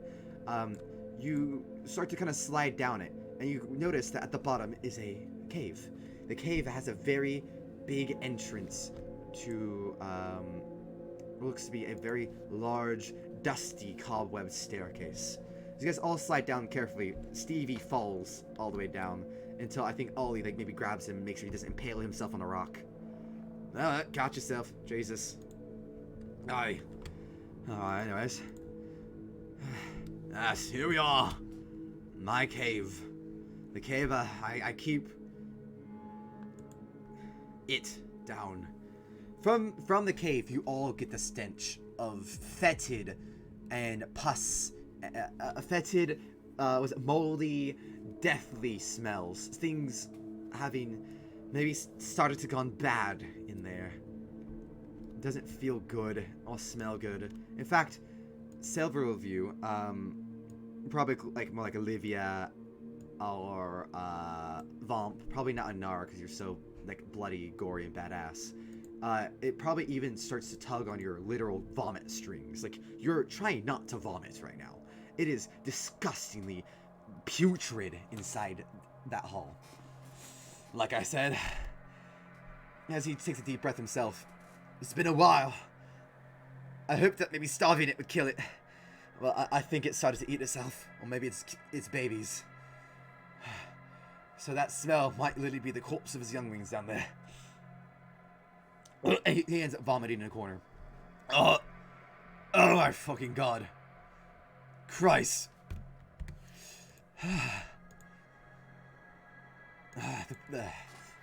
you start to kind of slide down it, and you notice that at the bottom is a cave. The cave has a very big entrance to, what looks to be a very large, dusty, cobweb staircase. As you guys all slide down carefully, Stevie falls all the way down, until I think Ollie like maybe grabs him and makes sure he doesn't impale himself on a rock. Got yourself. Jesus. Aye. Alright, anyways. Yes, here we are. My cave. The cave I keep it down. From the cave, you all get the stench of fetid and pus. Fetid, was it moldy, deathly smells. Things having maybe started to gone bad in there. Doesn't feel good or smell good. In fact, several of you, probably like more like Olivia or Vomp, probably not Anar because you're so like bloody, gory, and badass. It probably even starts to tug on your literal vomit strings. Like you're trying not to vomit right now. It is disgustingly putrid inside that hall. Like I said, as he takes a deep breath himself, it's been a while. I hoped that maybe starving it would kill it. Well, I think it started to eat itself, or maybe it's babies. So that smell might literally be the corpse of his younglings down there. He ends up vomiting in a corner. Oh my fucking god. Christ.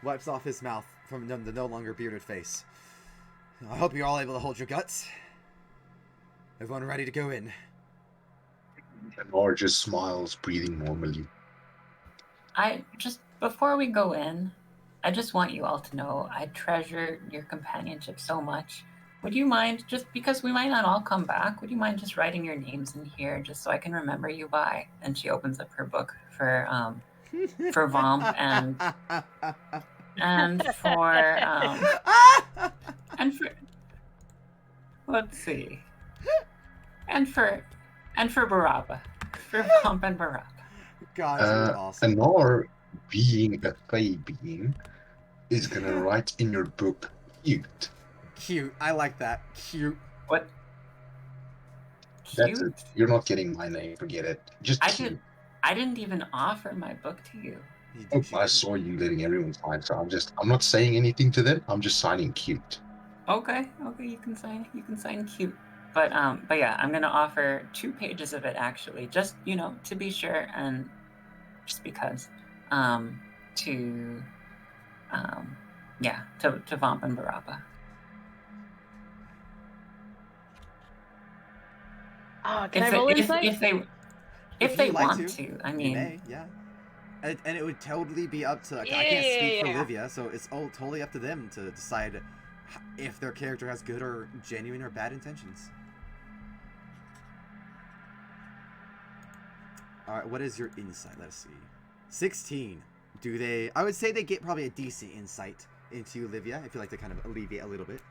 Wipes off his mouth from the no longer bearded face. I hope you're all able to hold your guts. Everyone ready to go in? Nor just smiles, breathing normally. Before we go in, I just want you all to know I treasure your companionship so much. Would you mind, just because we might not all come back, would you mind just writing your names in here just so I can remember you by? And she opens up her book for Vomp and for let's see. And for Baraba. For Vomp and Baraba. God, you're awesome. Anor, being a Fey being, is gonna write in your book cute. Cute. I like that. Cute. What? That's Cute? it. You're not getting my name. Forget it. Just cute. I didn't even offer my book to you. I saw you letting everyone sign, so I'm not saying anything to them. I'm just signing cute. Okay, you can sign cute. But yeah, I'm gonna offer 2 pages of it actually, just to be sure and just because, to Vomp and Baraba. Oh, can I roll insight? If they want to, I mean, you may, yeah. And it would totally be up to. I can't speak for Olivia, so it's all totally up to them to decide if their character has good or genuine or bad intentions. All right, what is your insight? Let's see. 16. Do they? I would say they get probably a decent insight into Olivia. If you like to kind of alleviate a little bit.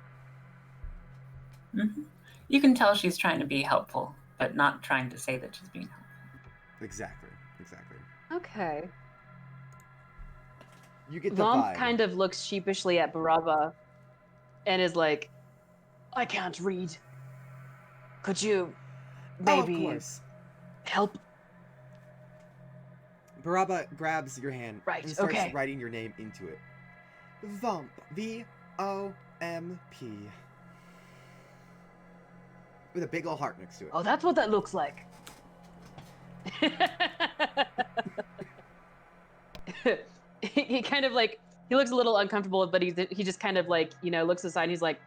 Mm-hmm. You can tell she's trying to be helpful, but not trying to say that she's being helpful. Exactly. Okay. You get the Vomp vibe. kind of looks sheepishly at Baraba and is like, I can't read. Could you maybe of course. help? Baraba grabs your hand Right, and starts okay. writing your name into it. Vomp. V-O-M-P. With a big old heart next to it. Oh, that's what that looks like. He kind of like, he looks a little uncomfortable, but he just kind of like, looks aside and he's like,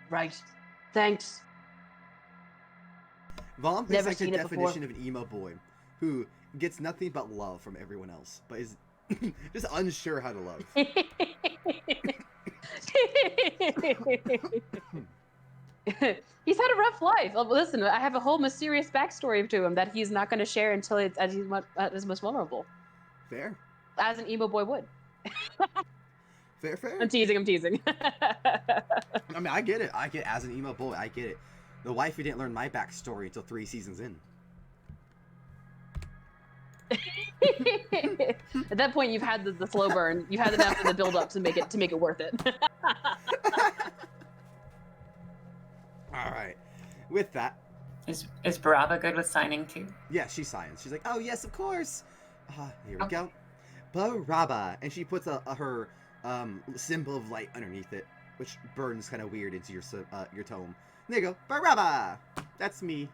right, thanks. Vomp Never is like seen the it before. definition of an emo boy who gets nothing but love from everyone else, but is just unsure how to love. He's had a rough life. Listen, I have a whole mysterious backstory to him that he's not going to share until it's as he's most vulnerable. Fair. As an emo boy would. Fair. I'm teasing. I mean, I get it. As an emo boy, I get it. The wifey didn't learn my backstory until 3 seasons in. At that point, you've had the slow burn. You had enough of the build up to make it worth it. All right. With that, is Baraba good with signing too? yeah, she signs. She's like, "Oh yes, of course." Here we go. Baraba, and she puts her symbol of light underneath it. which burns kind of weird into your tome. There you go, Baraba. That's me.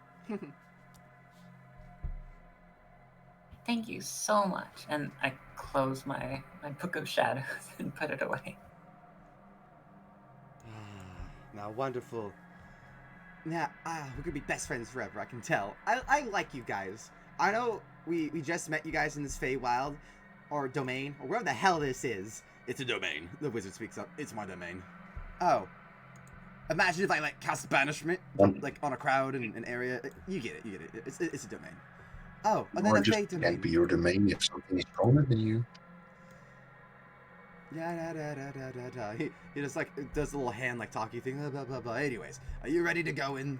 Thank you so much. And I close my Book of Shadows and put it away. Now, wonderful. Now, we're gonna be best friends forever, I can tell. I like you guys. I know we just met you guys in this Feywild, or domain, or wherever the hell this is. It's a domain. The wizard speaks up. It's my domain. Oh. Imagine if I, like, cast banishment, like, on a crowd in an area. You get it. It's a domain. Oh, and then Or a just Fey domain. can't be your domain if something is stronger than you. He just like does a little hand like talky thing. Blah, blah, blah. Anyways, are you ready to go in?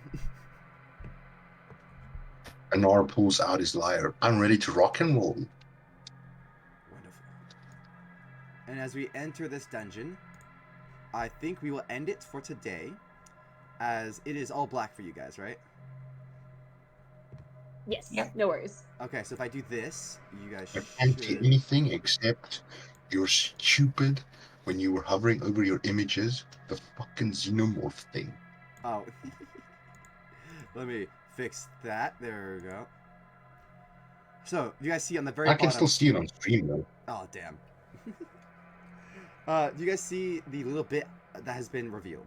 Anar pulls out his lyre. I'm ready to rock and roll. Wonderful. And as we enter this dungeon, I think we will end it for today, as it is all black for you guys, right? Yes. Yep. No worries. Okay, so if I do this, you guys I can't see should. anything except you're stupid when you were hovering over your images, the fucking xenomorph thing. Oh. Let me fix that. There we go. So, you guys see on the very I bottom. can still see it on stream though. Oh, damn. Do you guys see the little bit that has been revealed?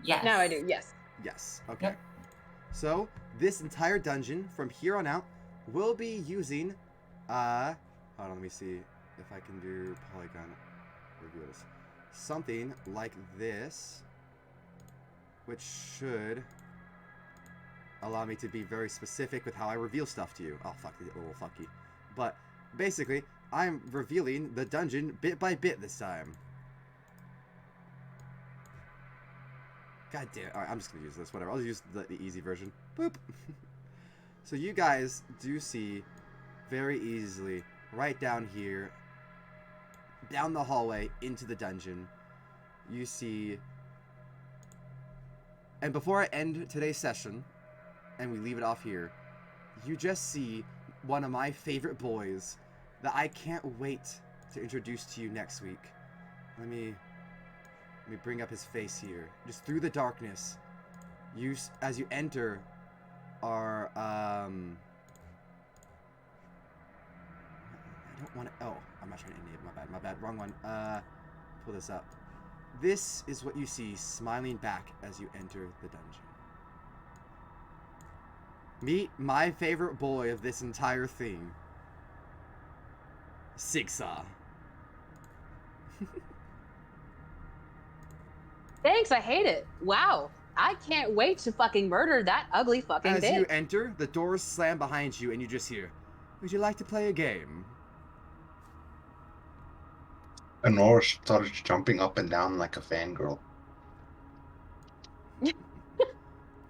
Yes. Now I do. Yes. Yes. Okay. Yep. So this entire dungeon from here on out will be using hold on, let me see if I can do polygon reveals. Something like this, which should allow me to be very specific with how I reveal stuff to you. Oh fuck, a little fucky. But basically, I'm revealing the dungeon bit by bit this time. God damn it. Alright, I'm just gonna use this. Whatever. I'll use the easy version. Boop. So you guys do see very easily right down here, down the hallway into the dungeon, you see. And before I end today's session, and we leave it off here, you just see one of my favorite boys that I can't wait to introduce to you next week. Let me bring up his face here. Just through the darkness, as you enter our I don't want to. Oh, I'm not trying to enable. My bad. Wrong one. Pull this up. This is what you see smiling back as you enter the dungeon. Meet my favorite boy of this entire thing, Sigsaw. Thanks. I hate it. Wow. I can't wait to fucking murder that ugly fucking As thing. you enter, the doors slam behind you, and you just hear, "Would you like to play a game?" Anar starts jumping up and down like a fangirl.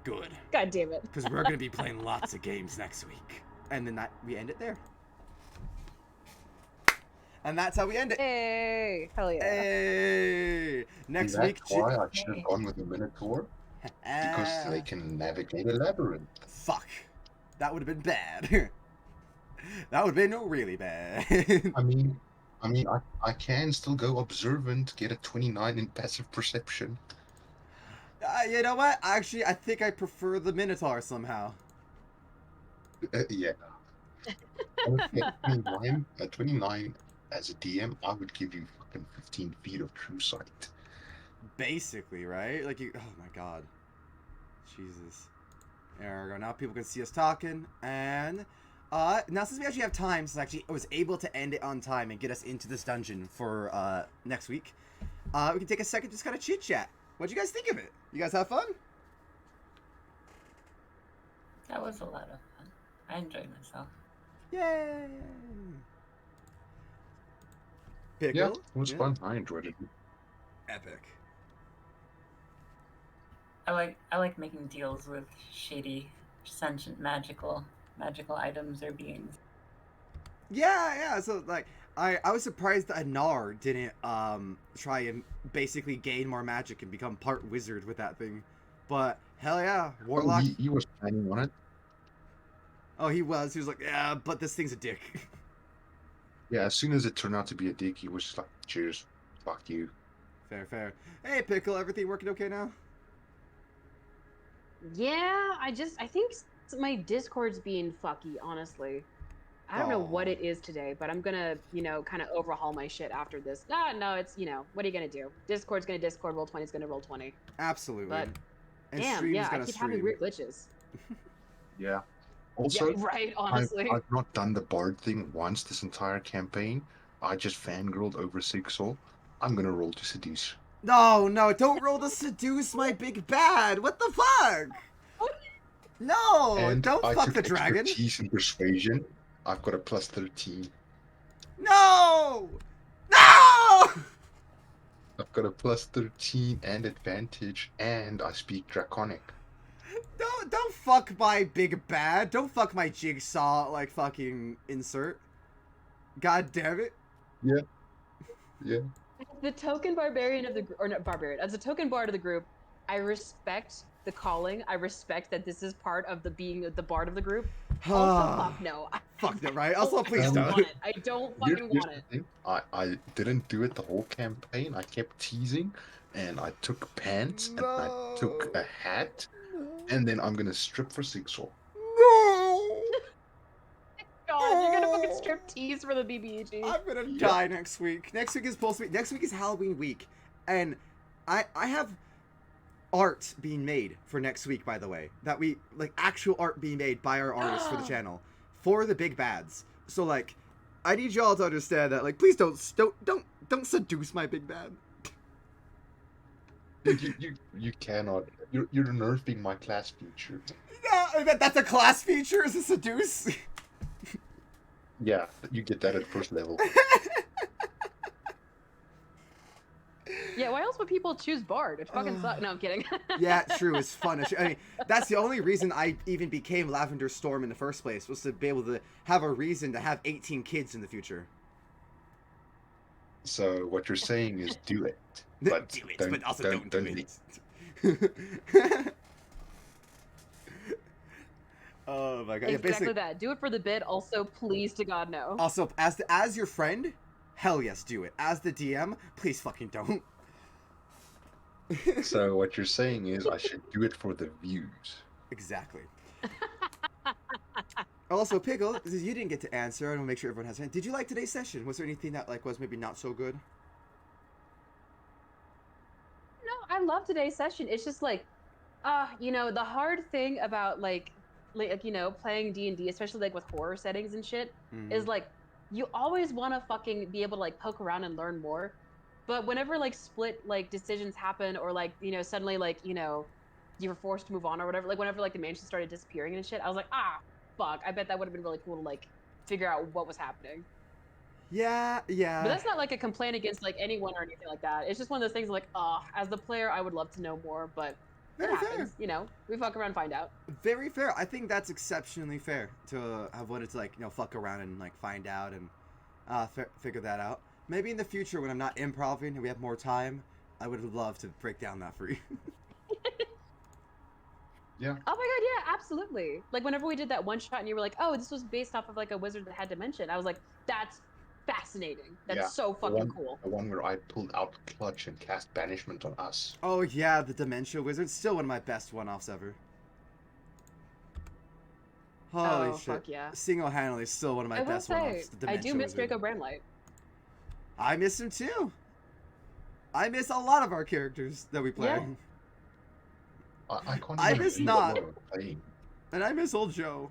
Good. God damn it. Because we're going to be playing lots of games next week. And then we end it there. And that's how we end it. Hey. Hell yeah. Hey. Next And week. that's why I should have gone with the Minotaur, because they can navigate a labyrinth. Fuck. That would have been bad. That would have been really bad. I mean, I can still go observant, get a 29 in passive perception. You know what? Actually, I think I prefer the Minotaur somehow. Yeah. Okay, 29, 29 as a DM, I would give you fucking 15 feet of true sight. Basically, right? Like you. Oh my god. Jesus. There we go. Now people can see us talking, and now since we actually have time, since I was able to end it on time and get us into this dungeon for next week, we can take a second to just kind of chit chat. What'd you guys think of it? You guys have fun? That was a lot of fun. I enjoyed myself. Yay! Pickle? Yeah, it was fun. I enjoyed it. Epic. I like making deals with shady, sentient, magical items or beings. Yeah. So like, I was surprised that Anar didn't try and basically gain more magic and become part wizard with that thing, but hell yeah, warlock. Oh, he was planning on it. Oh, he was. He was like, yeah, but this thing's a dick. Yeah, as soon as it turned out to be a dick, he was just like, cheers, fuck you. Fair, fair. Hey, Pickle, everything working okay now? Yeah, I think my Discord's being fucky, honestly. I don't know what Aw. it is today, but I'm gonna, kind of overhaul my shit after this. Ah, no, it's, what are you gonna do? Discord's gonna Discord, Roll20's gonna Roll20. Absolutely. But And damn, stream's yeah, I gonna keep having stream. weird glitches. Yeah. Yeah, Also, right, I've, honestly. I've not done the Bard thing once this entire campaign. I just fangirled over Sigsaw. I'm gonna roll to seduce. No, no, don't roll to seduce my big bad. What the fuck? No, And don't I fuck the took dragon. expertise in persuasion. I've got a plus 13. No! No! I've got a plus 13 and advantage, and I speak Draconic. Don't fuck my big bad. Don't fuck my jigsaw like fucking insert. God damn it. Yeah, yeah. As the token barbarian of the group, or not barbarian, as a token bard of the group, I respect the calling. I respect that this is part of the being the bard of the group. Also, fuck no. Fuck no, right? Also, please don't don't. want it. I don't fucking Here's want the it. thing. I didn't do it the whole campaign. I kept teasing, and I took pants, and I took a hat, and then I'm gonna strip for Sigsaw. No! God, you're gonna fucking strip tease for the BBEG. I'm gonna Yep. die next week. Next week is supposed to be. Next week is Halloween week, and I have art being made for next week. By the way, that we like actual art being made by our artists for the channel for the big bads. So like, I need y'all to understand that. Like, please don't seduce my big bad. You cannot. You're nerfing my class feature. No, that's a class feature. Is a seduce? Yeah, you get that at first level. Yeah, why else would people choose bard? It fucking sucks. No, I'm kidding. Yeah, true. It's fun. I mean, that's the only reason I even became Lavender Storm in the first place, was to be able to have a reason to have 18 kids in the future. So what you're saying is do it, but do it, but also don't do leak. it. Oh my god! Yeah, Exactly basically. that. Do it for the bid. Also, please to God, no. Also, as your friend, hell yes, do it. As the DM, please fucking don't. So what you're saying is I should do it for the views. Exactly. Also, Pickle, you didn't get to answer. I want to make sure everyone has. Did you like today's session? Was there anything that like was maybe not so good? No, I love today's session. It's just like, the hard thing about playing D&D, especially like with horror settings and shit, is like you always want to fucking be able to like poke around and learn more. But whenever like split like decisions happen, or like suddenly like you were forced to move on or whatever, like whenever like the mansion started disappearing and shit, I was like, fuck, I bet that would have been really cool to like figure out what was happening. Yeah, yeah. But that's not like a complaint against like anyone or anything like that. It's just one of those things like, as the player, I would love to know more, but it Very fair. happens, we fuck around and find out. Very fair. I think that's exceptionally fair to have wanted to like fuck around and like find out and figure that out. Maybe in the future when I'm not improvising and we have more time, I would love to break down that for you. Yeah. Oh my god, yeah, absolutely. Like whenever we did that one shot and you were like, oh, this was based off of like a wizard that had dimension, I was like, that's fascinating. That's so fucking cool. The one where I pulled out Clutch and cast Banishment on us. Oh yeah, the Dementia Wizard. Still one of my best one-offs ever. Holy shit. Fuck yeah. Single-handedly still one of my best one-offs. The I Dementia do miss Wizard. Draco Bramlight. I miss him too. I miss a lot of our characters that we play. Yeah. I can't I even miss remember not. what I'm playing. And I miss old Joe.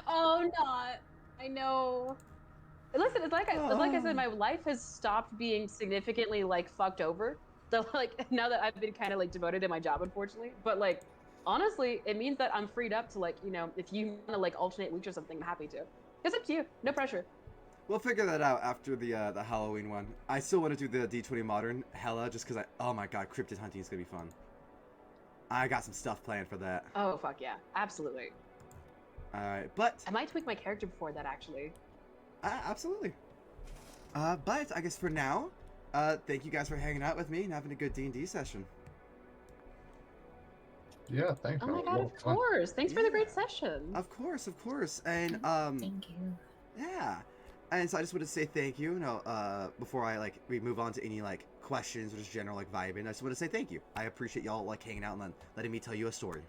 Oh, not. I know. Listen, it's like I said, my life has stopped being significantly like fucked over. So like now that I've been kind of like devoted to my job, unfortunately. But like honestly, it means that I'm freed up to like if you want to like alternate weeks or something, I'm happy to. It's up to you. No pressure. We'll figure that out after the Halloween one. I still want to do the D20 Modern hella just because oh my god, cryptid hunting is gonna be fun. I got some stuff planned for that. Oh fuck yeah, absolutely. All right, but I might tweak my character before that actually. Absolutely. But I guess for now, thank you guys for hanging out with me and having a good D&D session. Yeah, thanks. Oh man. my It was a god, lot of fun. course. Thanks for the great session. Of course. And Thank you. yeah. And so I just wanted to say thank you. Before we move on to any questions or just general vibing, I just want to say thank you. I appreciate y'all hanging out and letting me tell you a story.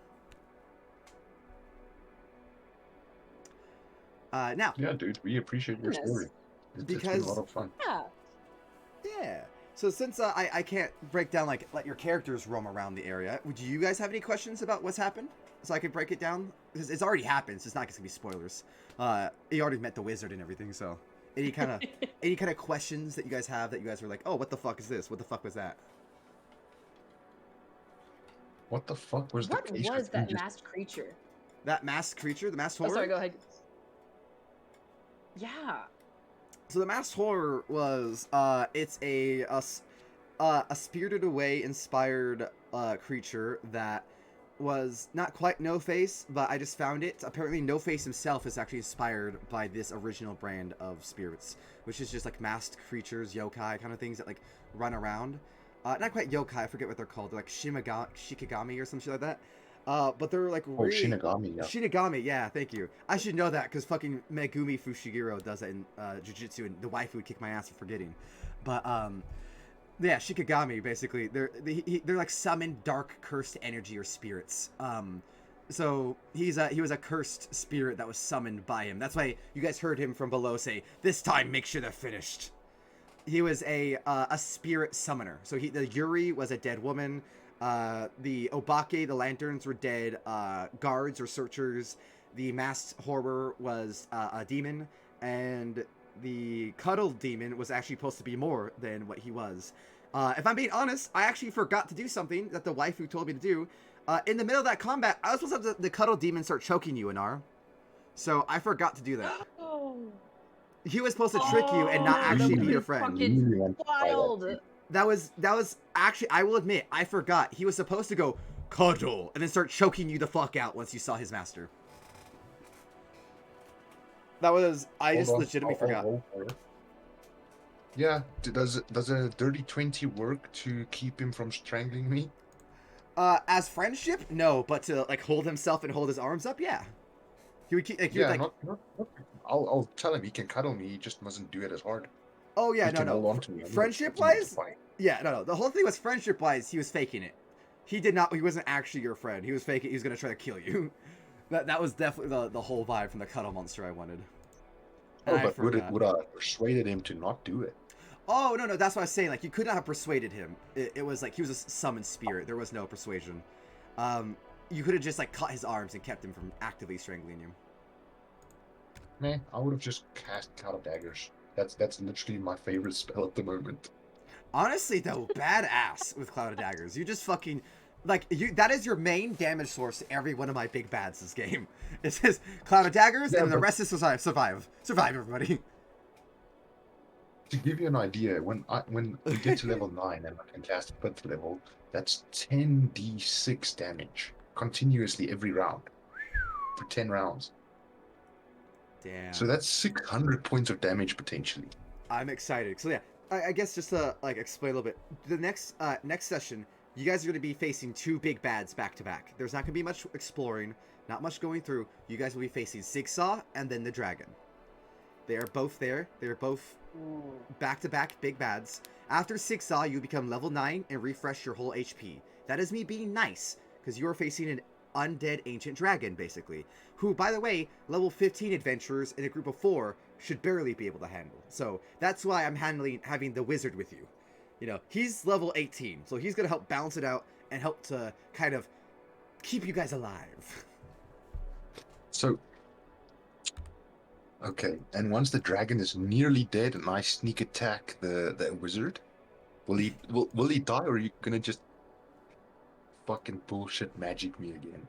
Now. Yeah, dude, we appreciate your story. It's been a lot of fun. Yeah. So since I can't break down let your characters roam around the area, would you guys have any questions about what's happened? So I could break it down? Because it's already happened, so it's not gonna be spoilers. You already met the wizard and everything, so any kind of questions that you guys have that you guys were like, oh, what the fuck is this? What the fuck was that? What the fuck was what the case? What was that masked creature? That masked creature, the masked horror? Oh, sorry, go ahead. Yeah. So the masked horror was it's a Spirited Away inspired creature that was not quite No Face, but I just found it. Apparently No Face himself is actually inspired by this original brand of spirits, which is just masked creatures, yokai kind of things that run around. Not quite yokai, I forget what they're called. They're Shikigami or some shit like that. But they're really... Shinigami, yeah. Shinigami, yeah, thank you. I should know that because fucking Megumi Fushiguro does that in Jujutsu, and the waifu would kick my ass for forgetting. But yeah, Shikigami basically. They're summoned dark cursed energy or spirits. So he was a cursed spirit that was summoned by him. That's why you guys heard him from below say, "This time, make sure they're finished." He was a spirit summoner. So the Yuri was a dead woman. The Obake, the lanterns, were dead guards or searchers. The masked horror was a demon, and the cuddle demon was actually supposed to be more than what he was. If I'm being honest, I actually forgot to do something that the waifu told me to do. In the middle of that combat, I was supposed to have the cuddle demon start choking you, Anar. So I forgot to do that. He was supposed to trick you and not actually be your friend. Fucking wild. That was actually, I will admit, I forgot. He was supposed to go cuddle and then start choking you the fuck out once you saw his master. That was, I just legitimately forgot. Yeah, does a dirty 20 work to keep him from strangling me? As friendship, no, but to hold himself and hold his arms up, yeah. He would keep, not, I'll tell him he can cuddle me. He just mustn't do it as hard. Oh yeah, he no. Friendship-wise, yeah, no. The whole thing was friendship-wise. He was faking it. He did not. He wasn't actually your friend. He was faking. He was gonna try to kill you. That was definitely the whole vibe from the cuddle monster I wanted. And but would I have persuaded him to not do it? Oh no, that's what I was saying. You could not have persuaded him. It was he was a summoned spirit. There was no persuasion. You could have just caught his arms and kept him from actively strangling you. Man, I would have just cast Cloud of Daggers. That's literally my favorite spell at the moment. Honestly, though, badass with Cloud of Daggers. You just fucking that is your main damage source to every one of my big bads this game. It's just Cloud of Daggers, and the rest is survive, everybody. To give you an idea, when we get to level 9 and I can cast 5th level, that's 10d6 damage continuously every round for 10 rounds. Damn. So that's 600 points of damage potentially. I'm excited. So yeah, I guess just to explain a little bit, the next session, you guys are going to be facing two big bads back to back. There's not going to be much exploring, not much going through. You guys will be facing Zigsaw and then the dragon. They are both there. They're both back-to-back big bads. After Zigsaw, you become level 9 and refresh your whole HP. That is me being nice, because you are facing an undead ancient dragon, basically. Who, by the way, level 15 adventurers in a group of 4 should barely be able to handle. So that's why I'm having the wizard with you. You know, he's level 18, so he's going to help balance it out and help to kind of keep you guys alive. So... Okay, and once the dragon is nearly dead and I sneak attack the wizard, will he die, or are you gonna just fucking bullshit magic me again?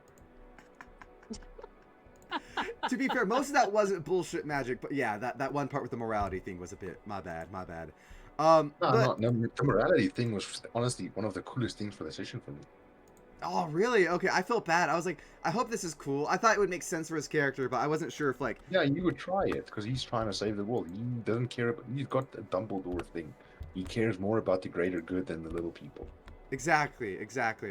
To be fair, most of that wasn't bullshit magic, but yeah, that one part with the morality thing was a bit my bad. No, the morality thing was honestly one of the coolest things for the session for me. Oh, really? Okay, I felt bad. I was like, I hope this is cool. I thought it would make sense for his character, but I wasn't sure if Yeah, you would try it, because he's trying to save the world. He doesn't care about... He's got the Dumbledore thing. He cares more about the greater good than the little people. Exactly.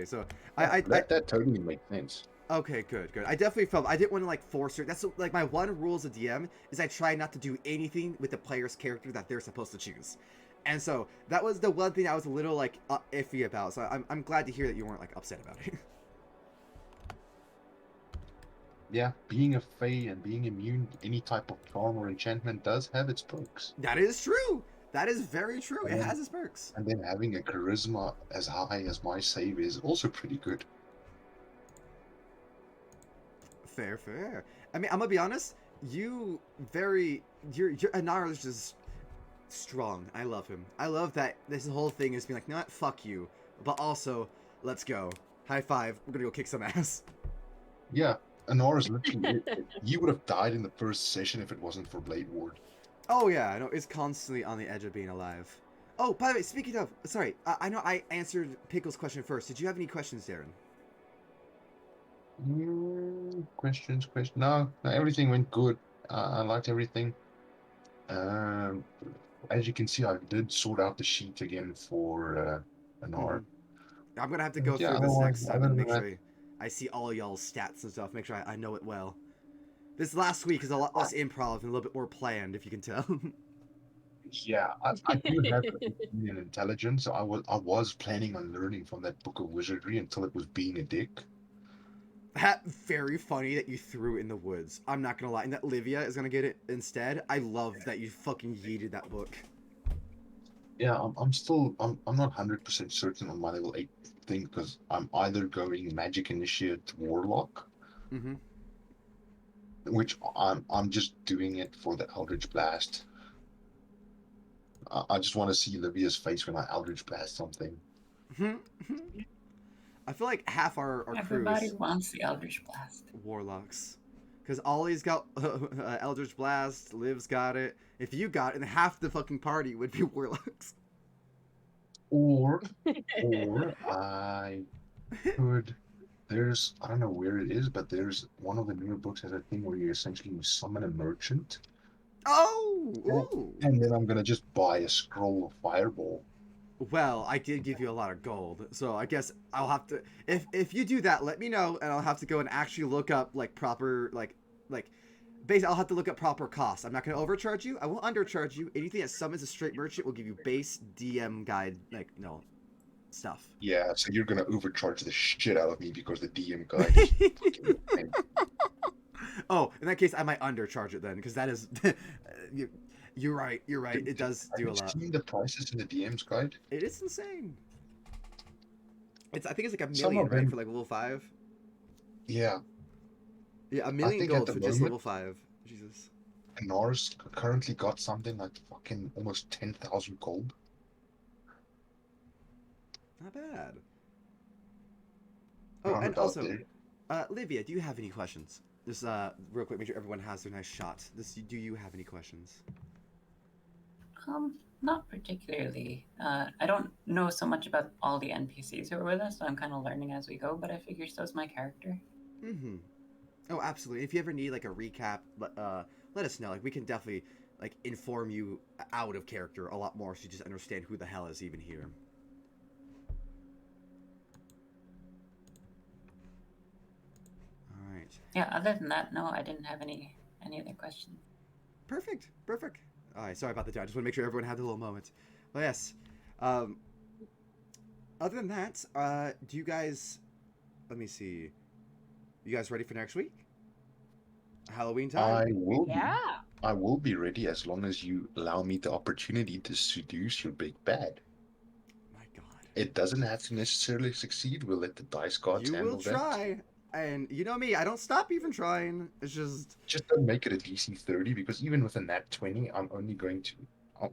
So, Yeah, that totally makes sense. Okay, good, good. I definitely felt I didn't want to like force her. That's like my one rule as a DM is I try not to do anything with the player's character that they're supposed to choose. And so that was the one thing I was a little like iffy about. So I'm glad to hear that you weren't like upset about it. Yeah, being a fae and being immune to any type of charm or enchantment does have its perks. That is true. That is very true. And It then, has its perks. and then having a charisma as high as my save is also pretty good. Fair, fair. I mean, I'm gonna be honest. Your Anar is just strong. I love him. I love that this whole thing is being like, not fuck you, but also let's go. High five. We're gonna go kick some ass. Yeah, Anora's literally. You would have died in the first session if it wasn't for Blade Ward. Oh yeah, I know. It's constantly on the edge of being alive. Oh, by the way, speaking of, sorry, I know I answered Pickle's question first. Did you have any questions, Darren? Questions. No, everything went good. I liked everything. As you can see, I did sort out the sheet again for an Mm-hmm. hour. I'm gonna have to go And yeah, through this next time other and than make that, sure I see all y'all's stats and stuff. Make sure I know it well. This last week is a lot less improv and a little bit more planned, if you can tell. yeah, I do have an intelligence. So I was planning on learning from that book of wizardry until it was being a dick. That very funny that you threw in the woods. I'm not gonna lie, and that Livia is gonna get it instead. I love that you fucking yeeted that book. Yeah, I'm not 100% certain on my level 8 thing because I'm either going magic initiate warlock, Mm-hmm. which I'm just doing it for the Eldritch Blast. I just want to see Livia's face when I Eldritch Blast something. I feel like half our crew Everybody is wants the Eldritch Blast. warlocks. Because Ollie's got Eldritch Blast, Liv's got it. If you got it, then half the fucking party would be warlocks. Or I could. I don't know where it is, but there's one of the newer books has a thing where you essentially summon a merchant. Oh! Oh, Ooh! and then I'm gonna just buy a scroll of fireball. Well, I did give you a lot of gold, so I guess I'll have to. If you do that, let me know, and I'll have to go and actually look up like proper like. Basically, I'll have to look up proper costs. I'm not going to overcharge you. I won't undercharge you. Anything that summons a straight merchant will give you base DM guide stuff. Yeah, so you're gonna overcharge the shit out of me because the DM guide is fucking insane. Oh, in that case, I might undercharge it then, because that is. You're right. You're right. It does do a Have lot. you seen the prices in the DM's guide? It is insane. I think it's like a Some million, of right, them, for like level 5. yeah. Yeah, a I million think at gold the for just moment, level 5. Jesus. Nars currently got something like fucking almost 10,000 gold. Not bad. Oh, Around and about also, there. Livia, do you have any questions? Just real quick, make sure everyone has their nice shot. Do you have any questions? Not particularly. I don't know so much about all the NPCs who are with us, so I'm kind of learning as we go, but I figure so's my character. Mm-hmm. Oh, absolutely. If you ever need like a recap, let us know. Like we can definitely like inform you out of character a lot more, so you just understand who the hell is even here. All right. Yeah, other than that, no, I didn't have any other questions. Perfect. Perfect. All right. Sorry about the time. I just want to make sure everyone had a little moment. Well, yes. Other than that, do you guys? Let me see. You guys ready for next week? Halloween time? Yeah. I will be ready as long as you allow me the opportunity to seduce your big bad. My God. It doesn't have to necessarily succeed. We'll let the dice gods You will handle that. try. And you know me, I don't stop even trying. It's just. Just don't make it a DC 30 because even with a nat 20, I'm only going to.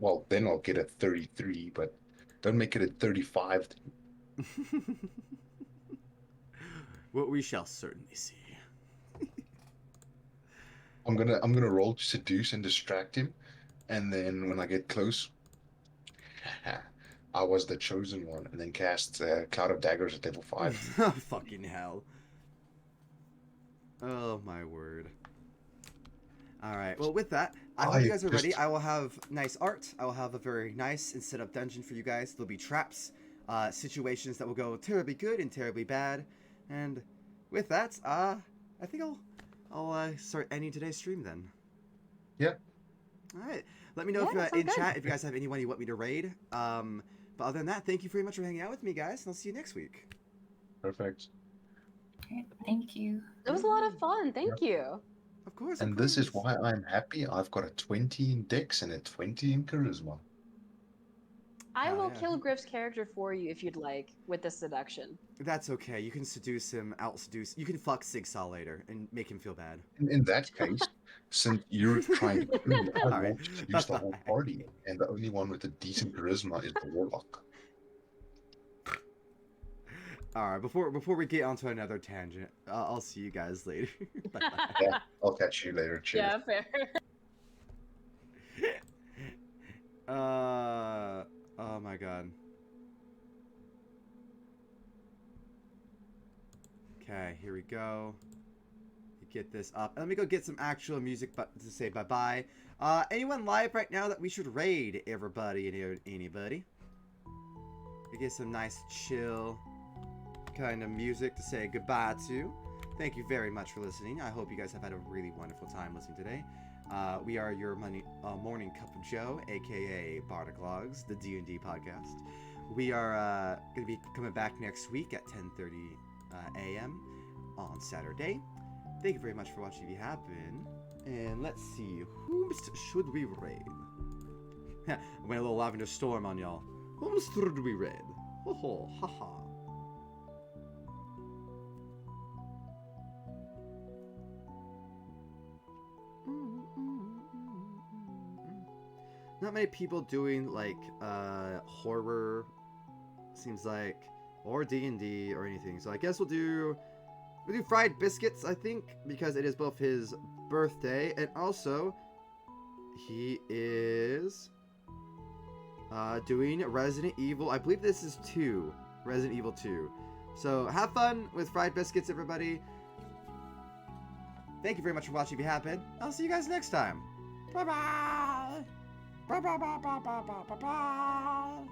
Well, then I'll get a 33, but don't make it a 35. What we shall certainly see. I'm gonna roll to seduce and distract him, and then when I get close, I was the chosen one, and then cast Cloud of Daggers at level 5. Fucking hell. Oh my word. Alright, well with that, I hope you guys are ready. I will have nice art. I will have a very nice and set up dungeon for you guys. There'll be traps, situations that will go terribly good and terribly bad. And with that, I think I'll start ending today's stream then. Yeah. All right. Let me know Yeah, if sounds in good. chat if you guys have anyone you want me to raid. But other than that, thank you very much for hanging out with me, guys, and I'll see you next week. Perfect. Okay, thank you. It was a lot of fun. Thank you. Of course. And this is why I'm happy. I've got a 20 in Dex and a 20 in Charisma. I Oh, will yeah. kill Griff's character for you if you'd like with the seduction. That's okay. You can seduce him, out-seduce. You can fuck Sigsaw later and make him feel bad. In that case, since you're trying to kill me, I All right. want to seduce the whole Bye-bye. party. And the only one with a decent charisma is the Warlock. All right. Before we get onto another tangent, I'll see you guys later. Bye-bye. Yeah, I'll catch you later. Cheers. Yeah, fair. Oh my god. Okay, here we go. Get this up. Let me go get some actual music to say bye-bye. Anyone live right now that we should raid? Everybody and anybody. We get some nice chill kind of music to say goodbye to. Thank you very much for listening. I hope you guys have had a really wonderful time listening today. We are your morning cup of Joe, aka Bardic Logs, the D&D podcast. We are going to be coming back next week at 10:30 a.m. on Saturday. Thank you very much for watching if you have been. And let's see, whom should we raid? I went a little Lavender Storm on y'all. Whom should we raid? Ho ho, ha ha. Not many people doing like horror, seems like, or D&D or anything. So I guess we'll do fried biscuits, I think, because it is both his birthday and also he is doing Resident Evil. I believe this is 2, Resident Evil 2. So have fun with fried biscuits, everybody. Thank you very much for watching if you have been. I'll see you guys next time. Bye-bye. Bye-bye.